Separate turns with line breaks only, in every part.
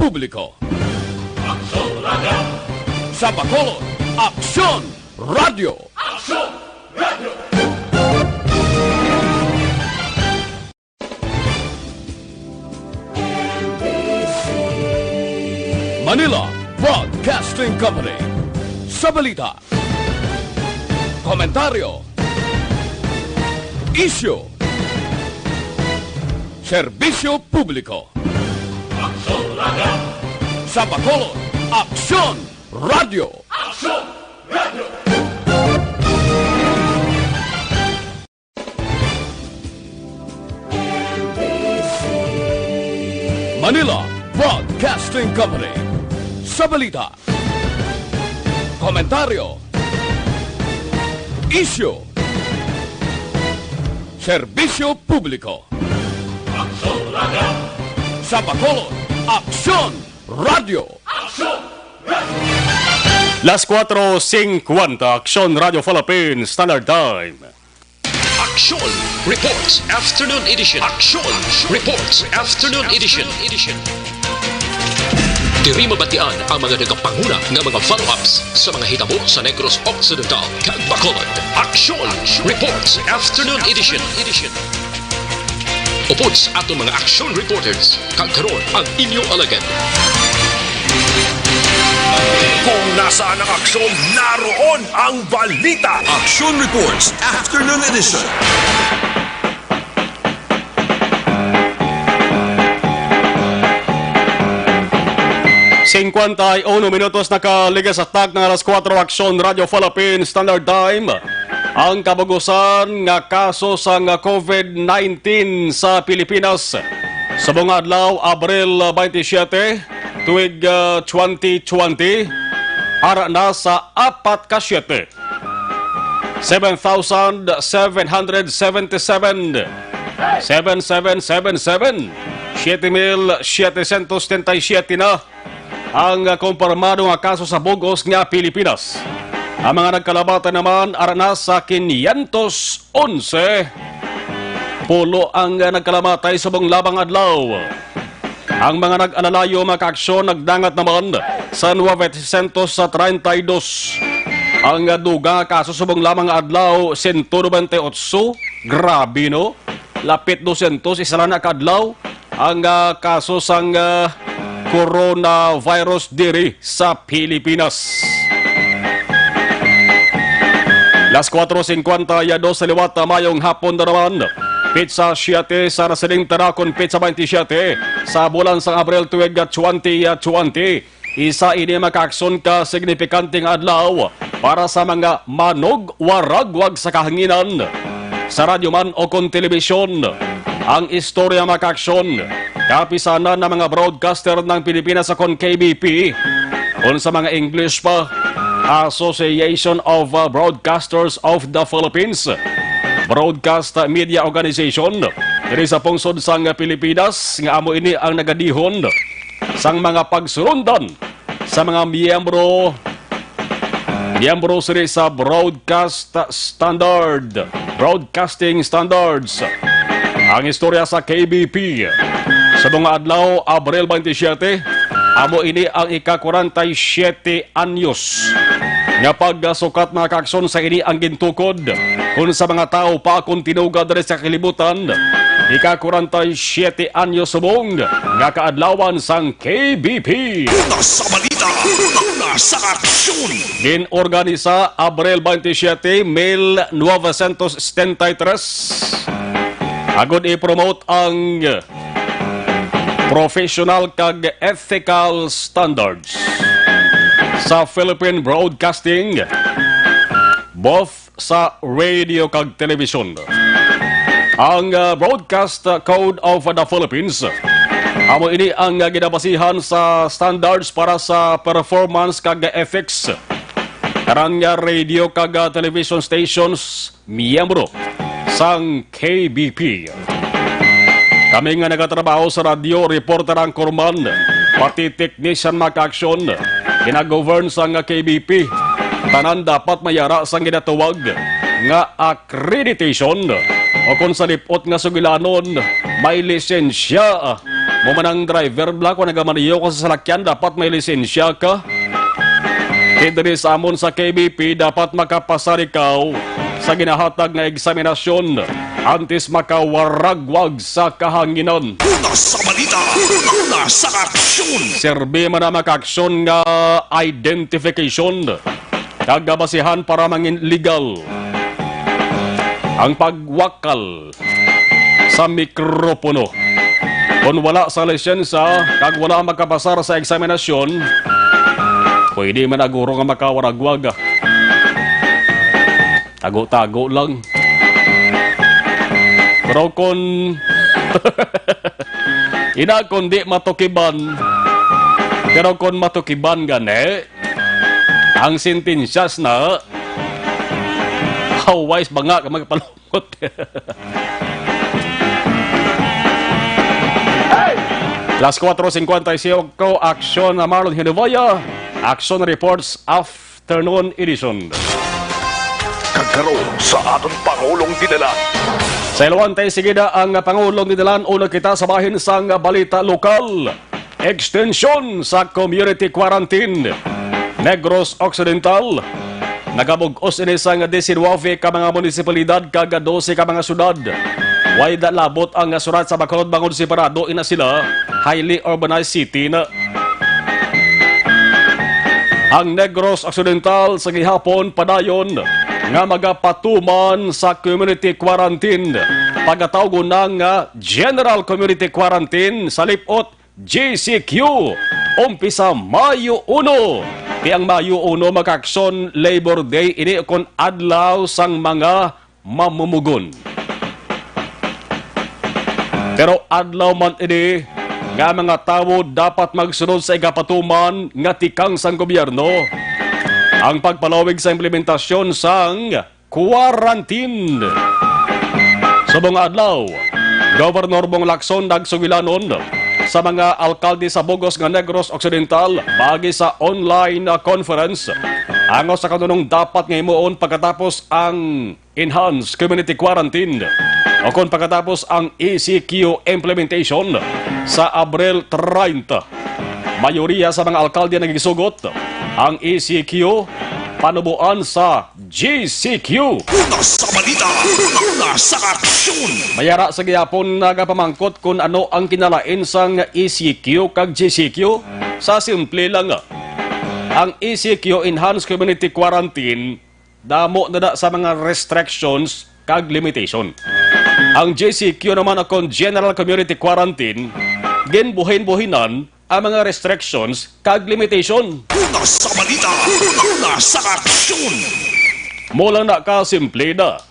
Publiko. Aksyon Radio! Sa Bacolod, Aksyon Radio! Aksyon Radio! Manila Broadcasting Company. Sa balita, komentaryo, isyu, serbisyo publiko. Aksyon Radio! Sa Bacolod, Aksyon Radio! Aksyon Radio! Manila Broadcasting Company. Sa balita, komentaryo, isyu, serbisyo publiko. Aksyon Radio! Sa Bacolod, Aksyon Radio! Aksyon Radio!
Las 4:50, Aksyon Radio Philippines Standard Time.
Aksyon Reports Afternoon Edition. Aksyon Reports Afternoon Edition. Diri mabatian ang mga nagapanguna ng mga follow-ups sa mga hitabo sa Negros Occidental kag Bacolod. Aksyon Reports Afternoon Edition. Upod sa ato mga action reporters, kag karon ang inyong alagad.
Kung nasaan ang aksyon, naroon ang balita.
Aksyon Reports Afternoon Edition.
Cinquanta y 1 minutos nakaligas sa tag ng alas 4 Aksyon Radio Philippines Standard Time. Ang kabagusan nga kaso sa COVID-19 sa Pilipinas sa buong adlaw Abril 27 tuig 2020 ara na sa 4 7,777 7,777 na ang kumpirmado nga kaso sa bugos nga Pilipinas. Ang mga nagkalabatan naman ara na sa 511 pulo ang nagkalamatay sa buong labang adlaw. Ang mga nag-alalayo mga kaaksyon nagdangat naman sa 932. Ang dugang kaso sa buong labang adlaw 198. Grabe no? Lapit 200 isa lang na kadlaw ang kaso sang coronavirus diri sa Pilipinas. Las 4:50 yado sa liwat mayong hapon na naman. Pizza 7 sa Rasiling Tarakon, Pizza 27 sa bulan sa Abril tuig 2020. Isa ini makaakson ka signifikanteng adlaw para sa mga manog waragwag sa kahanginan. Sa radyo man o kung telebisyon, ang istorya makaakson kapisanan ng mga broadcaster ng Pilipinas sa kon KBP kung sa mga English pa Association of Broadcasters of the Philippines, Broadcast Media Organization diri sa pungsod sang Pilipinas nga amo ini ang nagadihon sang mga pagsurundan sa mga miyembro siri sa Broadcasting Standards. Ang istorya sa KBP sa mga adlaw Abril 27 amo ini ang ika-47 anyos nga pagsukat mga kaakson sa ini ang gintukod kung sa mga tao pa akong tinugad rin sa kalibutan. Ika-47 anyos subong nga kaadlawan sang KBP.
Una sa balita, una sa aksyon.
Ginorganisa Abril 27, 1973. Agod i-promote ang professional kag ethical standards sa Philippine Broadcasting, both sa radio kag television. Ang Broadcast Code of the Philippines amo ini ang ginabasihan sa standards para sa performance kag ethics karang radio kag television stations miyembro sang KBP. Kami nga nagatrabaho sa radio, reporter ang korman, pati technician maka-aksyon, ginagovern sa nga KBP. Tanan dapat mayara sang ginatuwag nga accreditation o kung sa lipot nga sugilanon may lisensya mo man ang driver black o nagamaniyo ka sa salakyan, dapat may lisensya ka. Diri sa amon sa KBP, dapat makapasar ikaw sa ginahatag nga eksaminasyon antes makawaragwag sa kahanginan.
Una sa balita, una sa aksyon.
Serbi man na maka-aksyon nga identification, kagabasihan para mangin legal ang pagwakal sa mikropono. Kung wala sa lisensya, kag wala makapasar sa eksaminasyon, pwede man aguro nga makawaragwag. Tago-tago lang. Pero kung ina kundi matukiban, pero kung matukiban gani, ang sentensyas na hawais ba nga ka magpalungkot. Las 4:55 ko, Aksyon na Marlon Genovea, Aksyon Reports Afternoon Edition.
Kagkaroon sa aton Pangulong dinala.
Sa ilawantay, sige na ang Pangulong nidalan, una kita sa bahin sang balita lokal. Extension sa community quarantine. Negros Occidental. Nagabugos ini sang 19 ka mga munisipalidad kag 12 ka mga syudad. Way da labot ang surat sa Bacolod bangod separado ina sila highly urbanized city na. Ang Negros Occidental sa gihapon padayon nga magapatuman sa community quarantine. Pagkatawag ng General Community Quarantine sa lipot GCQ. Umpisa Mayo 1. Tiyang Mayo 1 mag-aksyon Labor Day ini kon adlaw sang mga mamumugon. Pero adlaw man ini nga mga tao dapat magsunod sa igapatuman nga tikang sang gobyerno. Ang pagpalawig sa implementasyon sang quarantine. Subong adlaw, Governor Bong Lacson nagsugilanon sa mga alkalde sa Bogos nga Negros Occidental bagi sa online conference. Ang sa kanunong dapat nga himuon pagkatapos ang enhanced community quarantine o kung pagkatapos ang ECQ implementation sa Abril 30. Mayoriya sa mga alkalde nagisugot ang ECQ panubuan sa GCQ.
Una sa balita, una sa aksyon.
Mayara sa gihapon nagapamangkot kung ano ang kinalain sang ECQ kag GCQ. Sa simple lang ang ECQ Enhanced Community Quarantine damo na sa mga restrictions kag limitation. Ang GCQ naman akong General Community Quarantine ginbuhin-buhinan ang mga restrictions kag limitation.
Una sa balita, una sa aksyon.
Mula na ka simple na.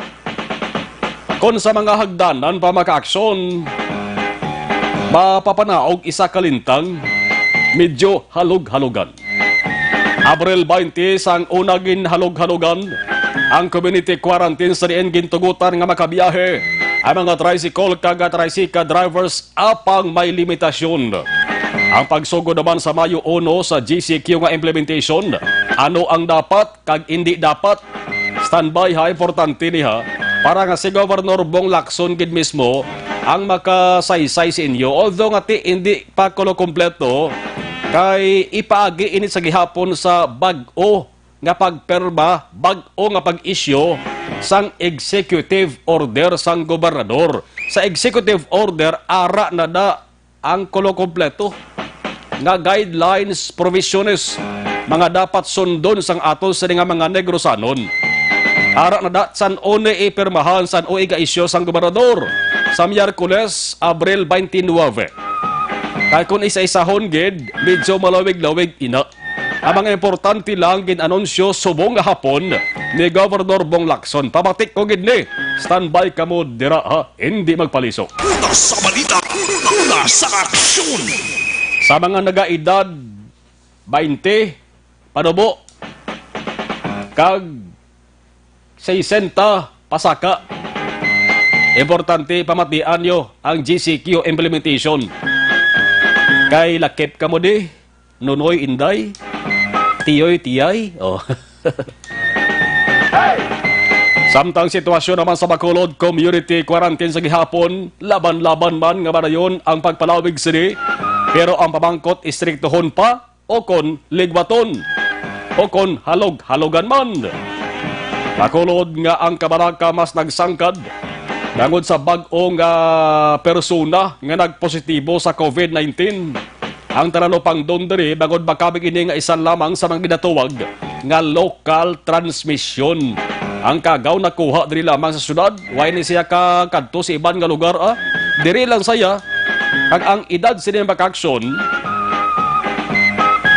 Kung sa mga hagdanan pa maka-aksyon, mapapanaog isa kalintang, medyo halog-halogan. Abril 20 sang unagin halog-halogan, ang community quarantine sa diin gintugutan nga makabiyahe ang mga tricycle kag tricycle drivers apang may limitasyon. Ang pagsugod naman sa Mayo 1 sa GCQ nga implementation, ano ang dapat kag hindi dapat? Standby ha, importante niha para nga si Governor Bong Lacson gid mismo ang makasaysay sa inyo. Although nga hindi pa kulo kompleto, kay ipaagi init sa gihapon sa bag-o nga pagperma, bag-o nga pag-issue sang executive order sang gobernador. Sa executive order, ara na da ang kulo kompleto nga guidelines, provisiones, mga dapat sundon sang aton sa nga mga Negrosanon. Ara na da, san o na ipirmahan, san o iga-isyo sang gobernador sa Miyerkules, Abril 29. Kaya kung isa-isahon gid, medyo malawig-lawig ina. Ang mga importante lang ginanunsyo subong nga hapon ni Governor Bong Lacson. Pabatik ko gid ni, standby ka mo dira ha, hindi magpaliso.
Una sa balita, una sa aksyon.
Sa mga nagaedad 20, panubo, kag 60 pasaka. Importante pamatian nyo ang GCQ implementation. Kay lakip ka mo di, nunoy inday, tiyoy tiyay. Oh. Samtang sitwasyon naman sa Bacolod, community quarantine sa gihapon, laban-laban man nga madayon ang pagpalawig sini, pero ang pamangkot istriktohon pa o kon ligwaton o kon halog-halogan man. Bacolod nga ang kabaraka mas nagsangkad dangod sa bag-o nga persona nga nagpositibo sa COVID-19. Ang talanopang doon diri bangod makabig ini nga isa lamang sa mga ginatuwag nga local transmission. Ang kagaw nakuha diri lamang sa syudad, way ni siya kadto sa iban nga lugar diri lang saya. Ang edad sini Aksyon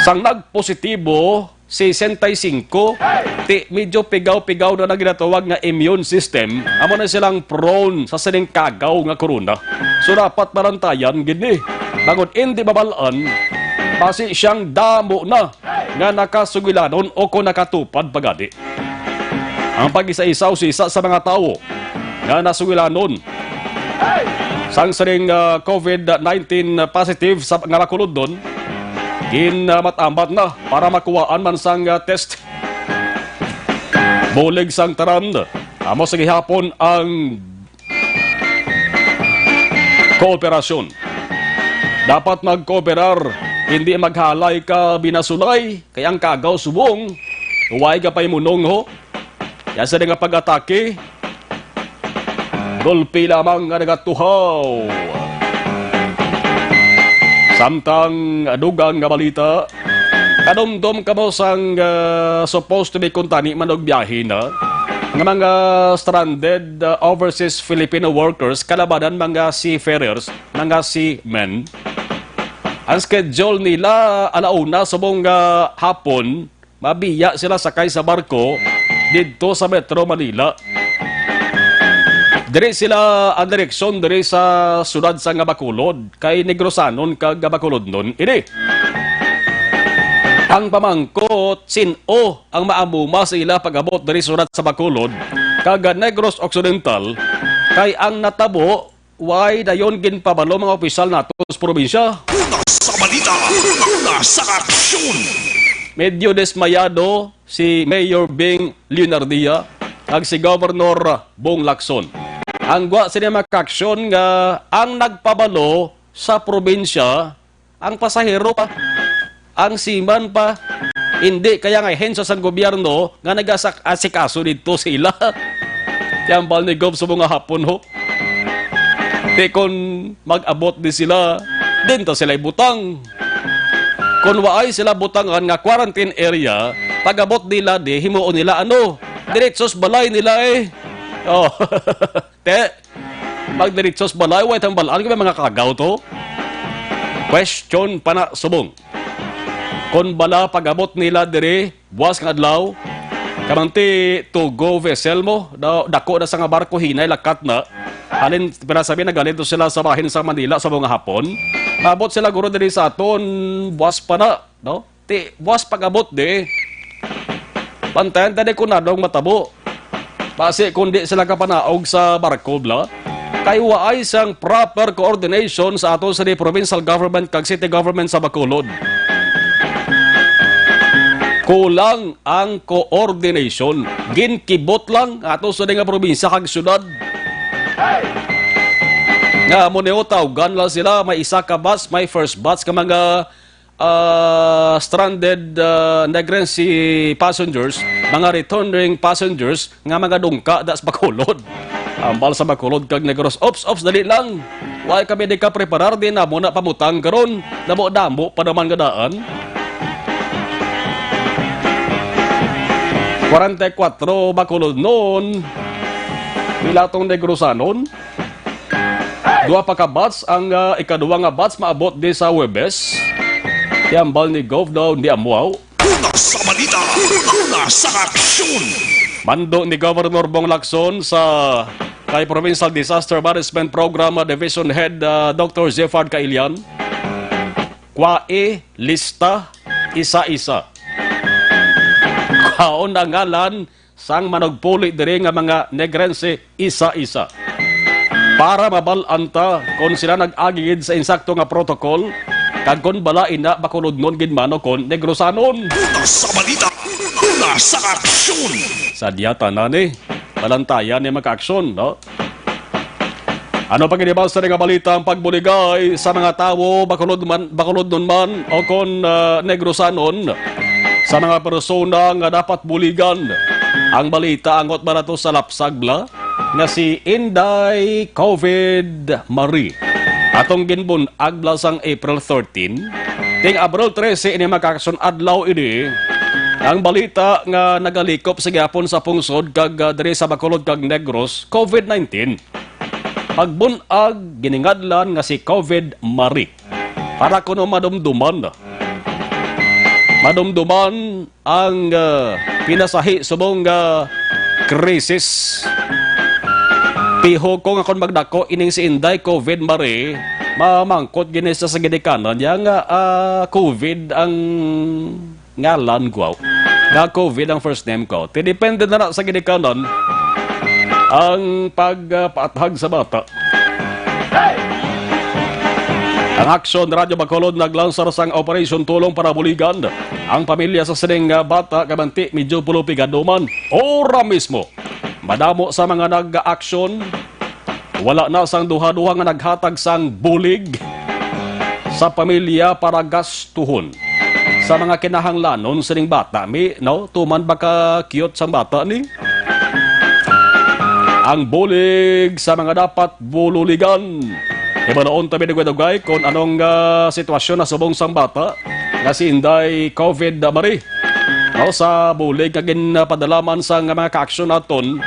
sang nagpositibo 65 ti medyo pigaw-pigaw na ginatawag nga immune system, amo na silang prone sa sining kagaw nga corona. So dapat marantayan gini. Bangod hindi babalaan, basi siyang damo na nga nakasugilanon o kung nakatupad pagadi. Ang pag-isa-isaw sisa sa mga tao nga nasugilanon sang sining COVID-19 positive sa nga Bacolod doon, ginamatambat na para makuhaan man sang test. Bulig sang taran, amo sa gihapon ang kooperasyon. Dapat magkooperar, hindi maghalay ka binasulay, kaya ang kagaw subong, huwag ka pa'y munong ho. Yan sa nga pag-atake, gulpi lamang nga nagatuhaw. Samtang adugang nga balita, kadumdum ka mo sang supposed to be kuntani manog biyahe na, ng mga stranded overseas Filipino workers, kalabanan mga seafarers, mga seamen. Ang schedule nila alauna sa mga hapon, mabiya sila sakay sa barko dito sa Metro Manila. Diri sila ang direksyon diri sa sudad sa nga Bacolod, kay Negrosanon kag Bacolod nun. Ini ang pamangkot sino ang maamuma sa ila pag-abot diri sudad sa Bacolod kag Negros Occidental, kay ang natabo why dayon ginpabalo mga opisyal nato sa probinsya.
Una sa balita, una sa aksyon.
Medyo desmayado si Mayor Bing Leonardia ag si Governor Bong Lacson. Ang gwa sila Aksyon nga ang nagpabalo sa probinsya, ang pasahero pa, ang siman pa, hindi kaya nga hensya sa gobyerno nga nag-asikaso dito sila. Tiyambal ni Gov sa mga hapon ho. Di kung mag-abot di sila, dinta sila ibutang. Kung waay sila butangan nga quarantine area, pag-abot nila di, himuon nila diretsos balay nila eh. Oh, te, magdiretsos balay, way tang balaan kami mga kagaw to. Question pa na subong. Kung bala pag-abot nila dire, buwas ng adlaw, kamanti to go vessel mo, dako na sa nga barko hinay lakat na, halin pinasabi na galito sila sa bahin sa Manila sa mga hapon, abot sila guro dire sa aton, buwas pa na, no? Ti, buwas pag-abot di, pantayan tadi ko na dong matabo. Pasi kundi sila kapanaog sa barko bla, kay waay sang proper coordination sa ato sa provincial government kag city government sa Bacolod. Kulang ang coordination. Ginkibot lang ato sa nga probinsya kag syudad. Nga mo neo tawgan lang sila, may isa ka bus, may first batch ka mga stranded Negrense passengers, mga returning passengers nga mga dungka das Bacolod. Ambal sa Bacolod kag Negros, ops dali lang. Why kami di ka preparar din na mo na pamutang karon, damo pa naman gadaan. 44 Bacolod noon, Milatong Negrosanon. Dua pa ka bats, ang ikaduwa nga bats maabot di sa Webes. Tiambal ni Gov daw di amuaw.
Una sa balita, una sa aksyon.
Mando ni Governor Bong Lacson sa kay Provincial Disaster Management Program Division Head Dr. Zefard Kailian. Kwae lista isa-isa. Kaon ang ngalan sang managpuli diri nga mga Negrense isa-isa. Para mabalanta kung sila nag-agigid sa insakto nga protocol, kag kon bala ina Bacolod nun ginmano kon Negrosanon.
Una sa balita, una sa aksyon.
Sadya tanan balantayan ni Maka-Aksyon, no? Ano pag inibasa nga balita ang pagbuligay sa mga tao bakulod nun man o kon negrosanon sa mga persona nga dapat buligan. Ang balita angot ba na to sa lapsagla nga si Inday COVID Marie. Atong ginbun agla sang April 13, ting April 13 ini Maka-Aksyon adlaw ini. Ang balita nga nagalikop sa gyapon sa pungsod kag diri sa bakulod kag Negros COVID-19. Pagbunag giningadlan nga si COVID Marie para kuno madumduman ang pinasahi subong krisis. Piho ko nga kon magdako ining si Inday COVID Marie mamangkot gini sa ginikanan ya nga COVID ang ngalan ko nga COVID ang first name ko. Depende na sa ginikanan ang pagpaathag sa bata. Ang Aksyon Radio Bacolod naglansar sang Operation Tulong para buligan ang pamilya sa sining bata kabanti medyo pulupigaduman. Ora mismo, madamo sa mga nag-aksyon, wala na sang duha-duha nga naghatag sang bulig sa pamilya para gastuhon sa mga kinahanglanon sining bata. Tuman baka cute sang bata ni? Ang bulig sa mga dapat bululigan. Iba noon tabi nagwadagay kung anong sitwasyon na subong sang bata na si Inday COVID Marie. Sa bulig kagin padalaman sang mga ka-aksyon naton,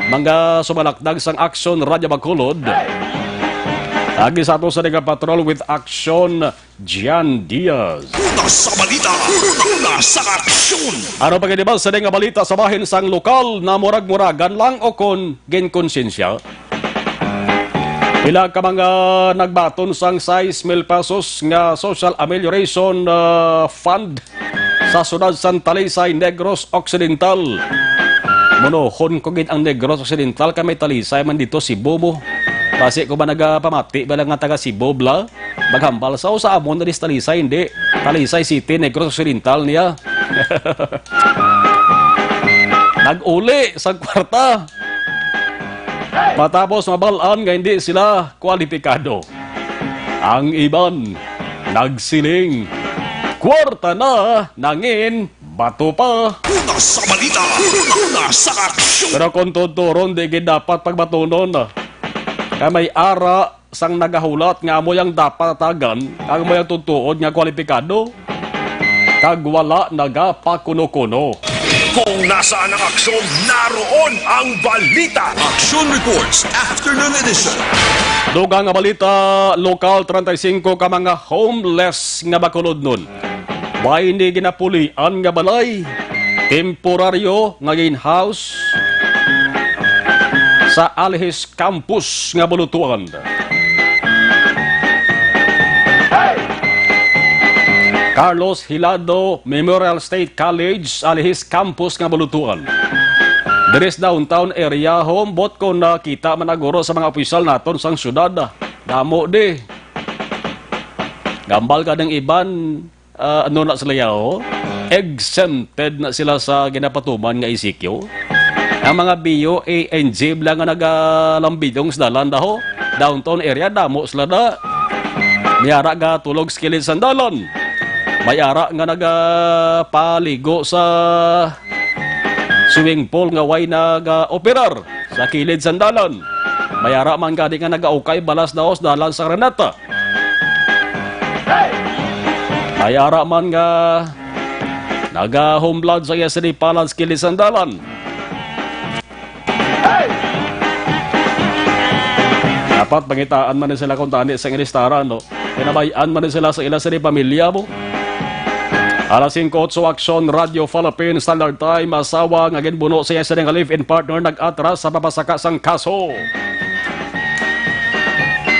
mga sumalakdag sang Aksyon Radio Bacolod. Agi sa ato sa patrol with Aksyon, Gian Diaz.
Una sa balita, una sa aksyon.
Ano pagkadibal sa nga balita sa bahin sang lokal na murag-muragan lang o kon ginkonsensya? Pila ka mga nagbaton sang 6,000 pesos nga Social Amelioration Fund sa sunod sang Talisay, Negros Occidental. Monohon ko gid ang Negros Occidental kay may Talisay man dito si Bobo. Kasi ko ba nagpamati ba lang nga taga Cebu bla? Maghambal sa amon na Talisay, hindi. Talisay City, Negros Occidental niya. Nag-uli sa kwarta. Matapos mabalaan nga hindi sila kwalipikado. Ang iban, nagsiling. Kwarta na, nangin, bato pa.
Una sa balita, una sa aksyon.
Pero kung tuturon, di dapat pagbatunon. Kaya may ara sang nagahulat nga mo yung dapat tagan, kag mo yung tutuod nga kwalipikado, kag wala nagapakuno-kuno.
Kung nasaan ang aksyon, naroon ang balita.
Aksyon Reports Afternoon Edition.
Dugang nga balita, lokal 35 ka mga homeless nga bakulod nun. May hindi ginapulian nga balay, temporaryo nga house sa Alhis Campus nga bulutuan. Carlos Hilado Memorial State College, Alhis Campus nga bulutuan. Deres downtown area home, bot ko nakita managuro sa mga opisyal naton sang syudad. Damo di. Gambal ka ng iban, ano na sila yaw? Exempted na sila sa ginapatuman nga isikyo. Ang mga BO, ANG, lang nga nagalambidong sa dalan daho. Downtown area, damo sila na. Mayara nga tulog skilid sa dalan. Mayara nga nagapaligo sa swimming pool nga way nag-operar sa kilid sa dalan. Mayara man gadi nga nag-aukay balas daos dalan sa Renata. Mayara man nga naga-home blood sa yasri palan sa kilid sa dalan. Dapat pangitaan man sila kung tani sa restaurant, no? Pinabayaan man sila sa ilang sa pamilya mo. Alas 5:08 Aksyon Radio Philippines Standard Time, asawa nga ginbuno siya sa nga live-in partner nag-atras sa papasaka sang kaso.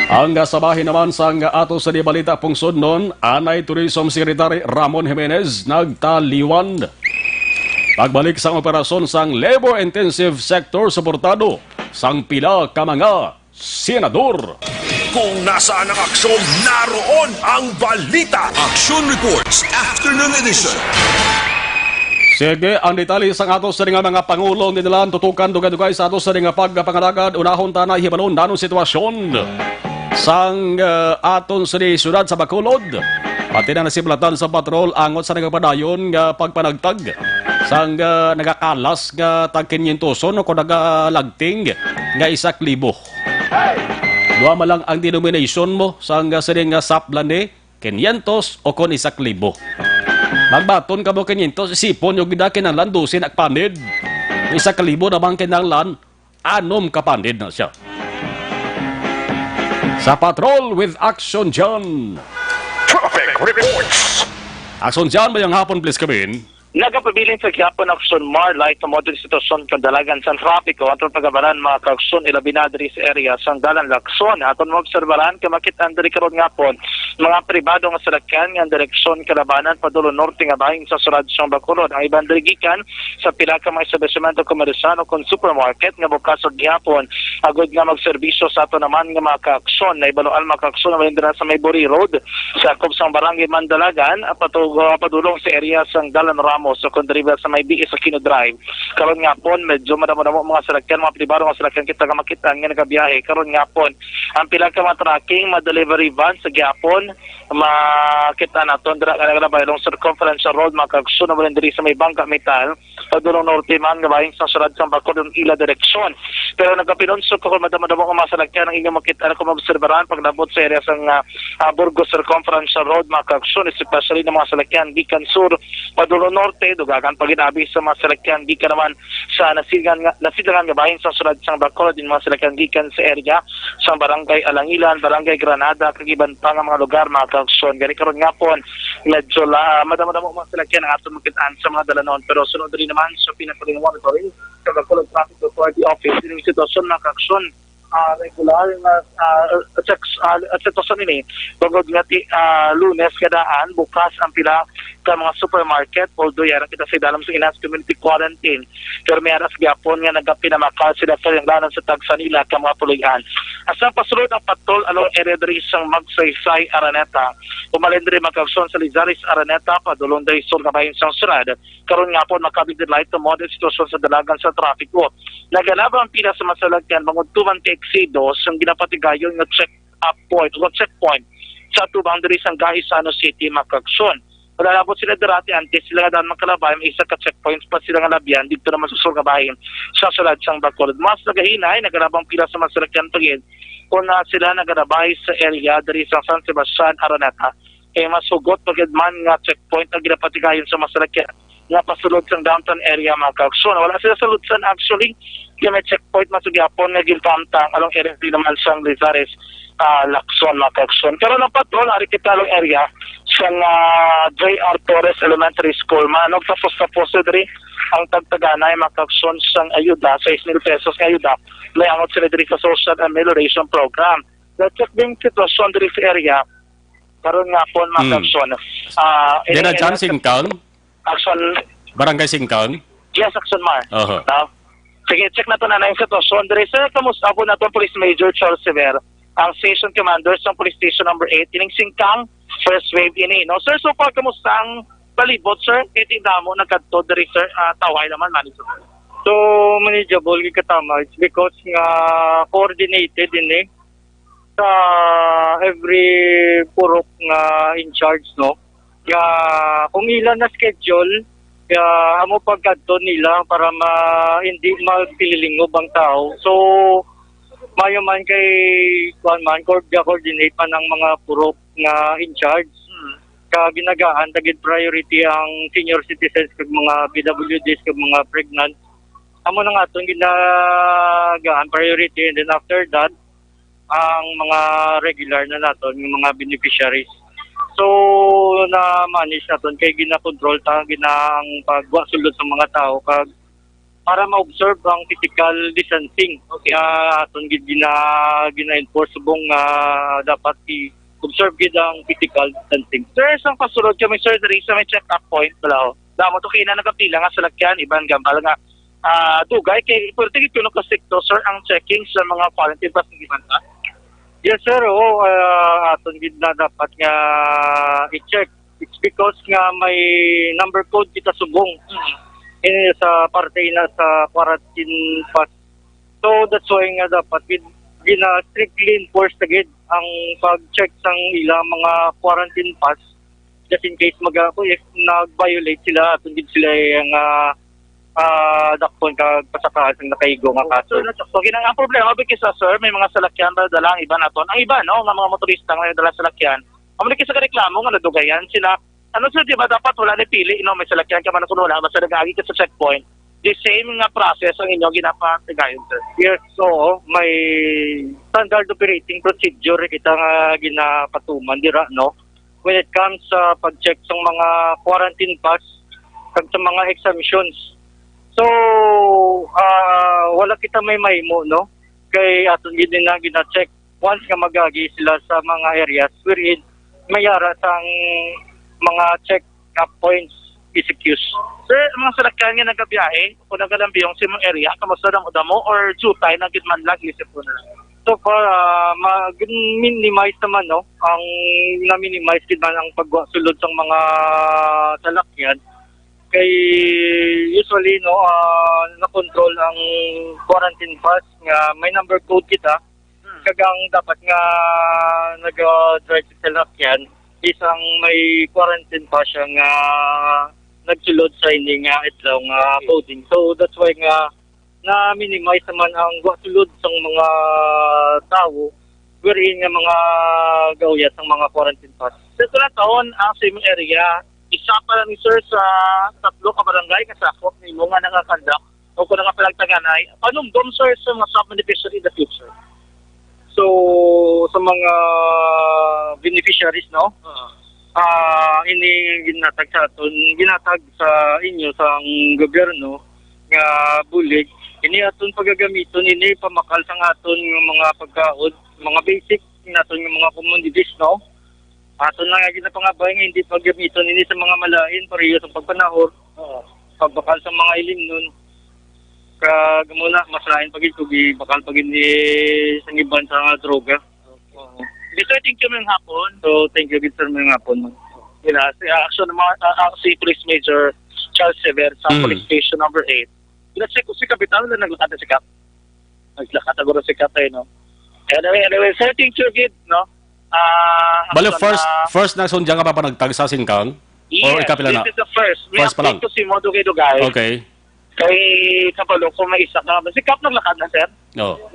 Ang sabahin naman sa ato sa balita pungsod nun, Anay Tourism Secretary Ramon Jimenez nagtaliwan. Pagbalik sang operasyon sang labor-intensive sector suportado sang pila ka mga senador.
Kung nasaan ang aksyon, naroon ang balita.
Aksyon Reports Afternoon Edition.
Sige, ang detalye sa ato sa nga mga pangulong nilang tutukan dugay-dugay sa ato sa nga pagpangalagad unahon tanay hibalon danong sitwasyon sang aton sa syudad sa Bacolod. Pati na nasiblatan sa patrol angot sa nagapadayon nga pagpanagtag sang nagakalas nga tag 500 o kung nagalagting nga 1,000. Duha malang ang denomination mo sang sining nga saplane 500 o kon 1,000. Magbaton ka mo 500, isipon yung gida kinanglan, 12 agpanid. 1,000 namang kinanglan, 6 kapanid na siya. Sa Patrol with Aksyon dyan.
Traffic reports.
Aksyon dyan, mayang hapon please kamin.
Nagapabilin sa Quiapo ng Aksyon Marlon sa modern sitwasyon kadalagan sa trapiko atong pagabaran mga kauksyon ilabi na diri sa area sang dalan Lakson aton maobserbaran kamakitaan diri karon ngapon mga pribado nga salakyan nga direksyon kalabanan padulo norte nga bahin sa sulad sang Bacolod ang iban diri gikan sa pila ka mga establishmento komersyal o kon supermarket nga bukas og gihapon agud nga magserbisyo sa ato naman nga mga kauksyon na ibaloan mga kauksyon na dira sa Maybori Road sa akop sang barangay Mandalagan padulong sa area sang dalan sa Condrivel sa may BS sa Kino Drive. Karon nga pon medyo madamo mga salakyan, mga pribado mga salakyan kita nga makita nga nagabiyahe. Karon nga pon ang pila ka mga tracking, mga delivery van sa gyapon makita naton dira nga bayong circumferential road mga kauksyon na diri sa may Bangka Metal padulong norte man nga bahin sa sulad sa Bacolod ila direksyon. Pero nagapinunso ko kung madamo mga salakyan ang inyong makita kung maobserbahan pag nabot sa area sang Burgos circumferential road mga kauksyon, especially ng mga salakyan gikan sur padulong norte dugagan paginabi sa mga salakyan di ka naman sa nasigangan nga bahin sa sulad sang Bacolod din mga salakyan gikan sa area sa barangay Alangilan, barangay Granada kagiban pa nga mga lugar mga kauksyon. Gani karon nga pon medyo madamo mga salakyan ang aton makitaan sa mga dalanon pero sunod rin naman sa pinakaling monitoring sa Bacolod Traffic Authority Office din sitwasyon mga kauksyon regular at sitwasyon ini bagod nga Lunes kadaan bukas ang pila ka mga supermarket although yara kita sa dalam sa Inas community quarantine pero may aras gyapon nga nagapinamakal sila sa langlanan sa Tagsanila ka mga puloy-an asa pasulod ang patrol along area diri sang Magsaysay Araneta umalin diri magkagson sa Lizaris Araneta padulong diri sur nga bahin sang Surad karon nga po makabig light to modern sitwasyon sa dalagan sa trapiko nagalaba ang pila sa masalagyan bangod tuman exidos ang ginapatigayon nga checkpoint sa tubang diri sang Gahisano City Makagsyon. Wala sila darati antes sila nga daan makalabay may isa ka checkpoints pa sila nga labyan dito naman sa Surgabahin sa sulad sang Bacolod. Mas nagahinay nagalabang pila sa masalakyan pagid kung sila nagalabay sa area diri sa San Sebastian Araneta masugot pagid man nga checkpoint ang ginapatigayon sa masalakyan nga pasulod sang downtown area mga kauksyon. Wala sila saludsan actually kaya may checkpoint masugyapon nga ginpamtang along area din naman sang Lizares Lakson mga kauksyon. Pero ng patrol ari kita along area sang J.R. Torres Elementary School manog tapos diri ang tagtaganay mga kauksyon sang ayuda 6,000 pesos nga ayuda may angot sila diri sa social amelioration program. Na-check din sitwasyon diri sa area karon nga po mga kauksyon.
Dina dyan Singkang?
Aksyon
Barangay Singkang?
Yes, Aksyon Mar. Sige, check na ito na yung sitwasyon. Dere, sir, kamusta po na ito Police Major Charles Sever, ang Station Commander sa Police Station number 8, ining Singkang, first wave ini. No, sir, so far, kamusta ang palibot, sir? Itigda mo, nagkadto, dere, sir, taway naman, manager.
So, manageable, katama. It's because nga coordinated ini sa every purok nga in charge, no? Kung ilan na schedule, amo pagkadto nila para hindi magpililingob ang tao. So, mayo man kay coordinate man ang mga purok nga in charge. Ginagaan tagid priority ang senior citizens kag mga PWDs kag mga pregnant. Amo na nga aton ginagaan priority and then after that ang mga regular na naton ng mga beneficiaries. So, na-manage natin kay gina-control ta, ang pagwasulod sa mga tao kag para ma-observe ang physical distancing. Okay. Aton gina-enforce subong dapat i-observe gid ang physical distancing.
Sir, isang pasulod kami, sir, diri sa may check-up point. Damo to kina nagapila nga salakyan, iban gambal nga dugay kay pwede kuno ka sektor, sir, ang checking sa mga quarantine pass ng iban ta.
Yes, sir. Aton gid na dapat nga i-check. It's because nga may number code kita subong. ini sa parte na sa quarantine pass. So that's why nga dapat gina strictly enforce agad ang pag-check sang ilang mga quarantine pass just in case if nag-violate sila at hindi sila yung dakpon ka pasakahan ng nakaigo nga kaso.
So ginang ang problema bikisa sir, may mga salakyan na dala ang iba naton. Ang iba no, nga mga motorista nga dala salakyan. Amo kisa ka reklamo nga nadugayan sila. Ano sir, di ba dapat wala ni pili no, may salakyan ka man kuno wala basta nagagi ka sa checkpoint. The same nga process ang inyo ginapatigayon sir.
Yes, so may standard operating procedure kita nga ginapatuman dira no. When it comes sa pag-check sa mga quarantine pass kag sa mga exemptions. So, wala kita may mo, no? Kay aton gid na gina-check once nga magagi sila sa mga areas wherein mayara sang mga check-up points execute.
Sir, mga salakyan nga nagabiyahe, kung nagalambiyong sa mga area, kamusta na mo or jutay na gitman lang isip ko na lang.
So far, minimize naman, no? Ang na-minimize din man ang pagsulod sa mga salakyan. Kay usually no na-control ang quarantine pass nga may number code kita kagang dapat nga nag-drive sa salakyan isang may quarantine pass siya nga nagsulod sa ini nga itlaw nga coding. So that's why nga na-minimize naman ang sulod sa mga tao wherein nga mga gawiyat ng mga quarantine pass.
Sa taon ang same area isa pa lang ni sir sa 3 ka barangay kasakop ni mo nga nangakandak o kung nangapalagtaganay, panumdom sir sa mga sub-beneficiary in the future?
So, sa mga beneficiaries, no? Ini ginatag sa aton, ginatag sa inyo sa gobyerno nga bulig, ini aton pagagamiton, ini pamakal sa aton ng mga pagkaon, mga basic naton ng mga commodities, no? Aton lang nga pangabay nga hindi paggamiton ini sa mga malain pareho sa pagpanahon. Pagbakal sa mga ilim nun. Kag muna maslain pagid kugi bakal pagid ni sa iban sa droga.
Dito thank you mga hapon.
So thank you sir mga hapon.
Si Aksyon si Police Major Charles Sever sa Police Station number 8. Check ko si Kapitan na naglakad si Kap. Naglakad agora si Kap no. Anyway, sir, thank you again, no?
Bale, first na sundya nga pa nagtagsasin kang?
Yes,
or ikapila na?
This is the first. May
First pa lang?
update ko si Modo kay Dugay.
Okay.
Kay Kapalo, kung may isa ka. Si Kap naglakad na, sir?
Oo.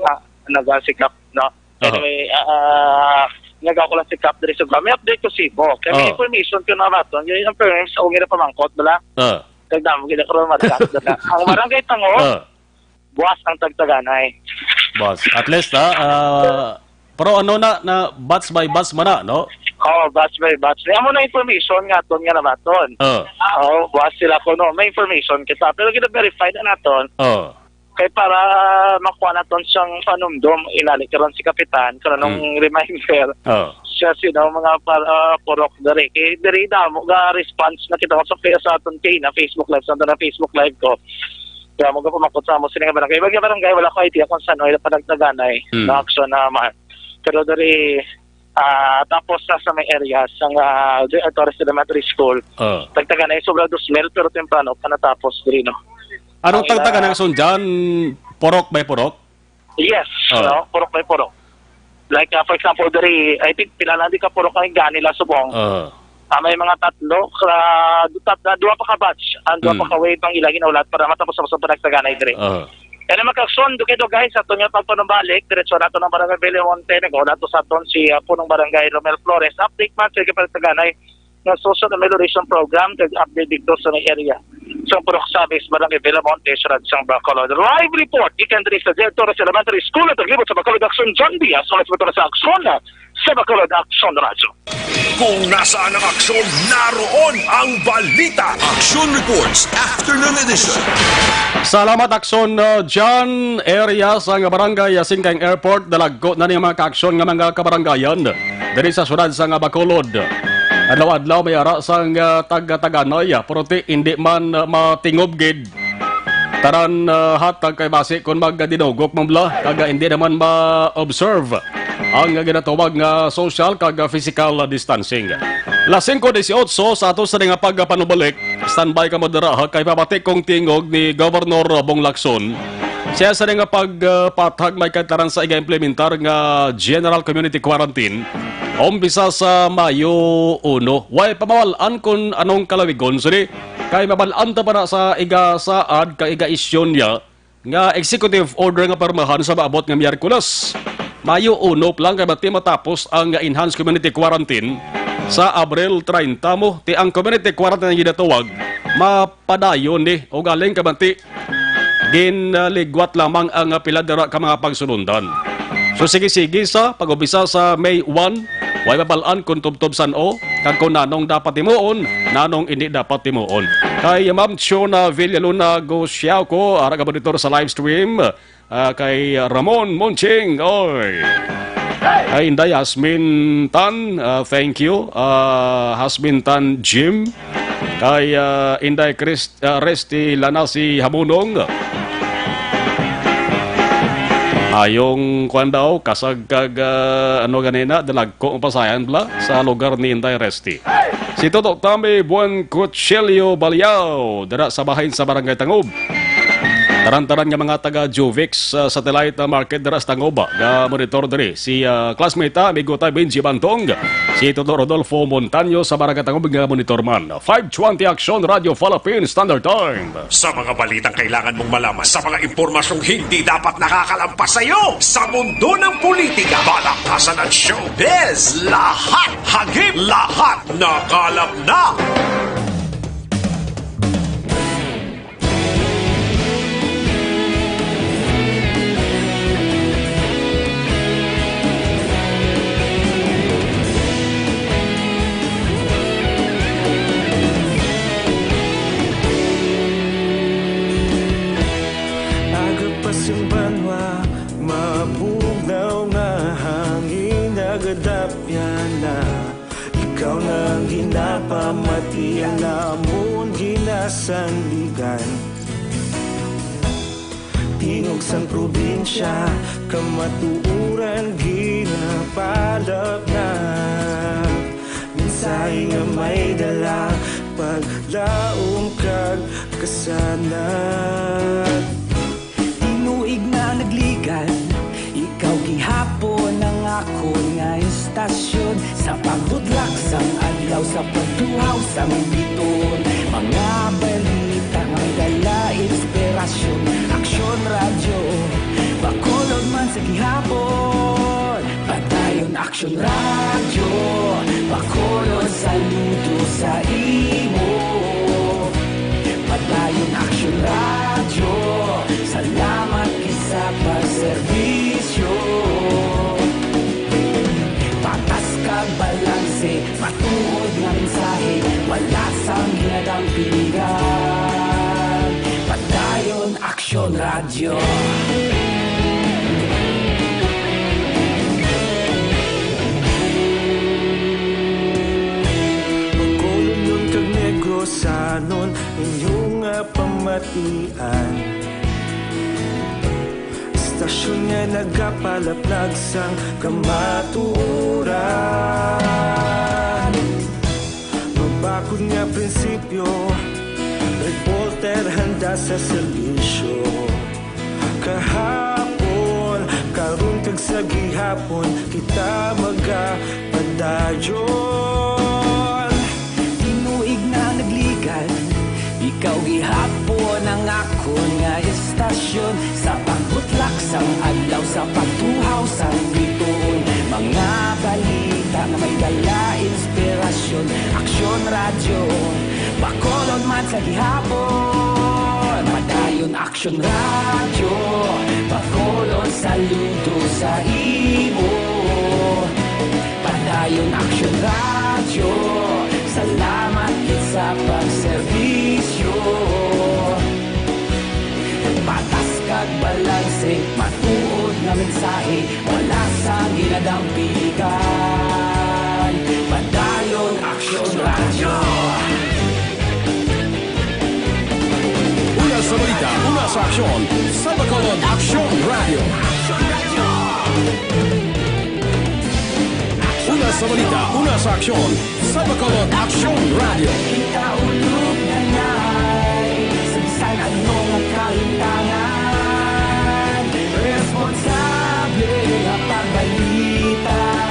Si Kap, no? Anyway, nagawa ko lang si Kap dari sa May update ko si Bo. Kaya may information ko na nato. Yung parents, ako nga pamangkot, bala? Tagdamo, ginakaroon matakot na. Ang barangay Tango, buwas ang tagtaganay.
Boss, at least pero ano na batch by batch man na, no?
Batch by batch. Amo na information nga ton nga nabaton. Buwas sila ko no, may information kita pero gina-verify na naton. Kay para makuha naton siyang panumdom inali karon si kapitan karon nung reminder. Siya sino mga purok dere kay dere damo ga response na kita sa aton kay na Facebook live sa na Facebook live ko. Kaya mo ga pumakot sa mo sila nga barangay. Barangay wala ko idea kung saan ila panagtaganay na aksyon na pero dari tapos sa may areas ang Torres Elementary School tagtagan ay sobra 2,000 pero temprano pa natapos diri no.
Anong tagtagan ng sundyan? Porok by porok?
Yes, no? Porok by porok. Like for example dari I think pila na di ka porok ang ganila subong. May mga tatlo dua pa ka batch and dua pa ka wave ang ilagin na ulat para matapos sa panagtagan ay diri. Kaya magkakson, do guys, ato nga pagpanumbalik, diretso nato ng barangay Belemonte, nagawa nato sa aton si punong barangay Romel Flores. Update man, sige pagtaganay ng social amelioration program, update dito sa may area. So, purok sabis, barangay Belemonte, Sharad sang Bacolod. Live report, ikan diri sa Torres Elementary School at naglibot sa Bacolod Aksyon John Diaz, so let's sa Aksyon sa Bacolod Aksyon Radio.
Kung nasaan ang aksyon, naroon ang balita.
Aksyon Reports Afternoon Edition.
Salamat Aksyon dyan, area sa barangay Singkang Airport, dalagko na niya mga kaaksyon nga mga kabarangayan dari sa syudad sa Bacolod. Adlaw-adlaw may ara sa taga-taganay, pero hindi man matingob gid. Taran hatag kay base kung magdinugok mambla, kaga hindi naman ma-observe ang ginatawag nga social kag physical distancing. Las 5:18 sa ato sa nga pagpanubalik. Standby ka mo dira kay pabatik kong tingog ni Governor Bong Lacson. Siya sa nga pagpatag may kantaran sa iga-implementar nga General Community Quarantine. Umpisa sa Mayo 1. Way pamawalan kung anong kalawigon. Suri, kay mabalaan ta para sa iga-saad kay iga-isyon niya nga executive order nga parmahan sa maabot nga Miyerkules. Mayo 1 lang kay bati matapos ang enhanced community quarantine sa Abril 30 mo. Ti ang community quarantine nga ginatawag mapadayon ni o galing kabati ginligwat lamang ang piladera ka mga pagsulundan. So sige-sige sa pag-ubisa sa May 1, way mabalaan kung tubtob san o kag kung nanong dapat timuon, nanong hindi dapat timuon. Kay Ma'am Chona Villaluna Gosiao ko, ara ka monitor sa live stream, kay Ramon Monching, oy. Kay Inday Hasmin Tan, thank you. Hasmin Tan Jim. Kay Inday Resti Lanasi Hamunong. Ayong kwan daw, kasag kag ano ganina, dalagko ang pasayan bla sa lugar ni Inday Resti. Si Totok Tami Buwan Cuchelio Baliao, dara sa bahayin sa Barangay Tangob. Taran-taran nga mga taga Juvix Satellite Market dara sa Tangoba nga monitor diri si classmate amigo tayo Benji Bantong, si Toto Rodolfo Montaño sa Barangay Tangob nga monitor man. 520 Aksyon Radio Philippine Standard Time.
Sa mga balitang kailangan mong malaman, sa mga impormasyong hindi dapat nakakalampas sa iyo, sa mundo ng politika, balakasan at showbiz, lahat hagip, lahat nakalap na.
Ikaw nang ginapamati ang namon ginasandigan. Tingog sang probinsya, kamatuuran ginapalap na. Minsay nga may dala, paglaom kag kasanat. Tinuig na nagligan, ikaw gihapon ang ako nga istasyon. Sa pagdudlak sang adlaw, sa pagtuhaw sang biton. Mga balita nga dala inspirasyon. Aksyon radyo, bakolod man sa gihapon. Padayon Aksyon radyo, bakolod saludo sa imo. Padayon Aksyon radyo, salamat isa pa serbisyo. Patas kag balanse, matuod nga mensahe, wala sang ginadang piligan. Padayon Aksyon radyo. Magkulong kag negosanon, inyong pamatian. Istasyon nga nagapalaplag sang kamaturan. Mabakod nga prinsipyo, reporter handa sa serbisyo. Kahapon, karun kag sa gihapon, kita magapadayon. Tinuig na nagligan, ikaw gihapon ang ako nga istasyon. Sa pagbutlak sang adlaw, sa pagtuhaw sang biton. Mga balita na may dala inspirasyon. Aksyon radyo, bakolod man sa gihapon. Padayon Aksyon radyo, bakolod saludo sa imo. Padayon Aksyon radyo, salamat sa pagserbisyo. Patas kag balanse, matuod na mensahe, wala sang ginadang piligan. Padayon Aksyon radyo.
Una sa balita, una sa aksyon, sa Bacolod Aksyon Radio. Una sa balita, una sa aksyon, sa Bacolod Aksyon Radio.
Ikaulog na na'y Sansan anong ang kalintangan Responsable ang pagbalita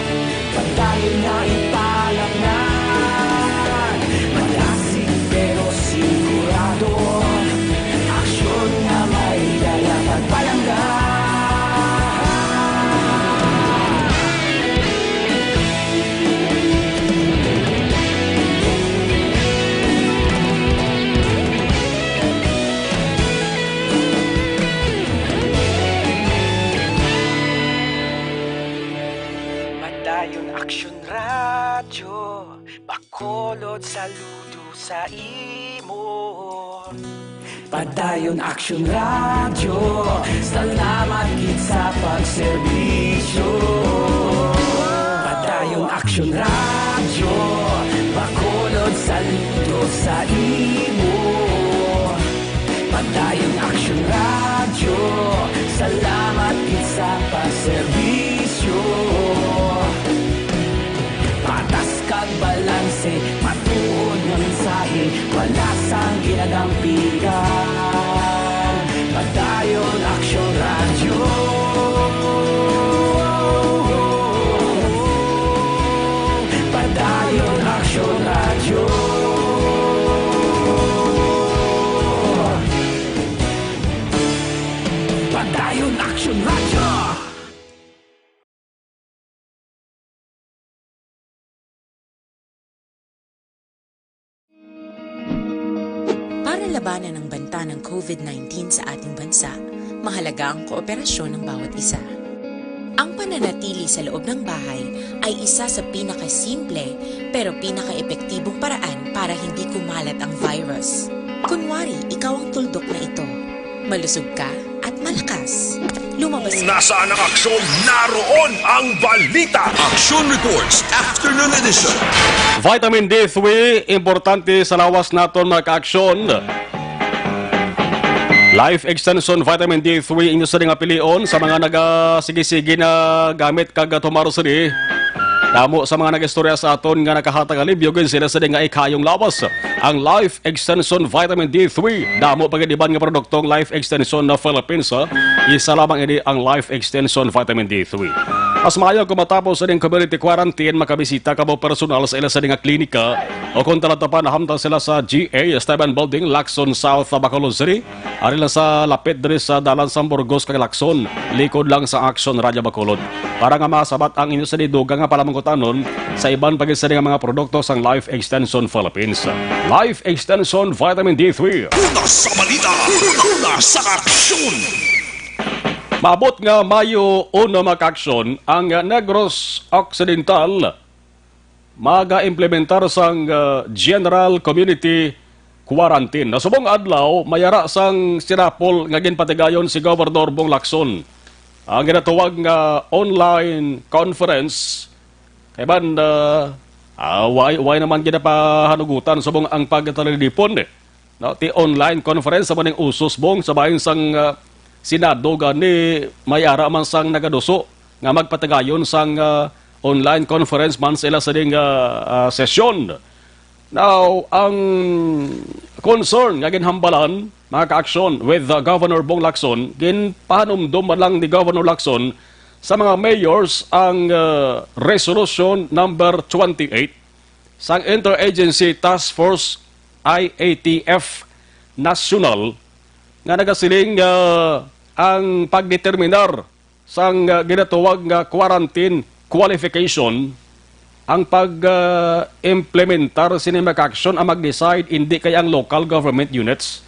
Pagdahil na italaknan Malasig pero sigurado Aksyon na may dala pagpalanggan Padayon Aksyon Radyo Bacolod saludo sa imo Padayon Aksyon Radyo Salamat gid sa pagserbisyo Padayon Aksyon Radyo Bacolod saludo sa imo Padayon Aksyon Radyo Salamat gid sa pagserbisyo Patas kag balanse, matuod nga mensahe, wala sang ginadampigan. Padayon Aksyon Radyo. Padayon Aksyon Radyo. Padayon Aksyon Radyo.
Para labanan ang banta ng COVID-19 sa ating bansa, mahalaga ang kooperasyon ng bawat isa. Ang pananatili sa loob ng bahay ay isa sa pinakasimple pero pinaka-epektibong paraan para hindi kumalat ang virus. Kunwari, ikaw ang tuldok na ito. Malusog ka at malakas. Lumabas ka.
Nasaan ang aksyon? Naroon ang balita. Aksyon Reports Afternoon Edition.
Vitamin D3, importante sa lawas naton mga ka-aksyon. Life Extension Vitamin D3 inyo sa nga pilion sa mga nagasigi-sige na gamit kag tumarosiri. Damo sa mga nagistorya sa aton nga nakahatag alibyo gin sila sa nga ikayong lawas. Ang Life Extension Vitamin D3 damo pagadiban nga produktong Life Extension na Philippines. Isa lamang ini ang Life Extension Vitamin D3. Mas maayo kung matapos sa ding community quarantine, makabisita ka mo personal sa ila sa ding klinika o kung talatapan nahamtang sila sa GA Esteban Building, Lacson South, Bacolod City. Ari lang sa lapit diri sa Dalan San Burgos kag Lacson, likod lang sa Aksyon Radio Bacolod. Para nga masabat ang inyo sa diduga nga palamangkutanon sa iban pagisa nga mga produkto sang Life Extension Philippines. Life Extension Vitamin D3.
Una sa balita. Una sa aksyon.
Maabot nga Mayo 1 maka-aksyon ang Negros Occidental maga-implementar sang General Community Quarantine. Nasubong adlaw, mayara sang sinapol nga ginpatigayon si Governor Bong Lacson. Ang ginatuwag nga online conference kay ban way naman ginapahanugutan subong ang pagtalilipon no, ti online conference sa maning usos bong sa bahin sang Senado gani mayara man sang nagaduso nga magpatagayon sang online conference man sila sa ding sesyon. Now, ang concern nga ginhambalan mga ka-aksyon with Governor Bong Lacson, ginpahanumdum man lang ni Governor Lacson sa mga mayors ang resolution number 28 sang Interagency Task Force IATF National nga nagasiling ang pagdeterminar sang ginatuwag nga quarantine qualification ang pag-implementar sinimaka-aksyon ang mag-decide hindi kay ang local government units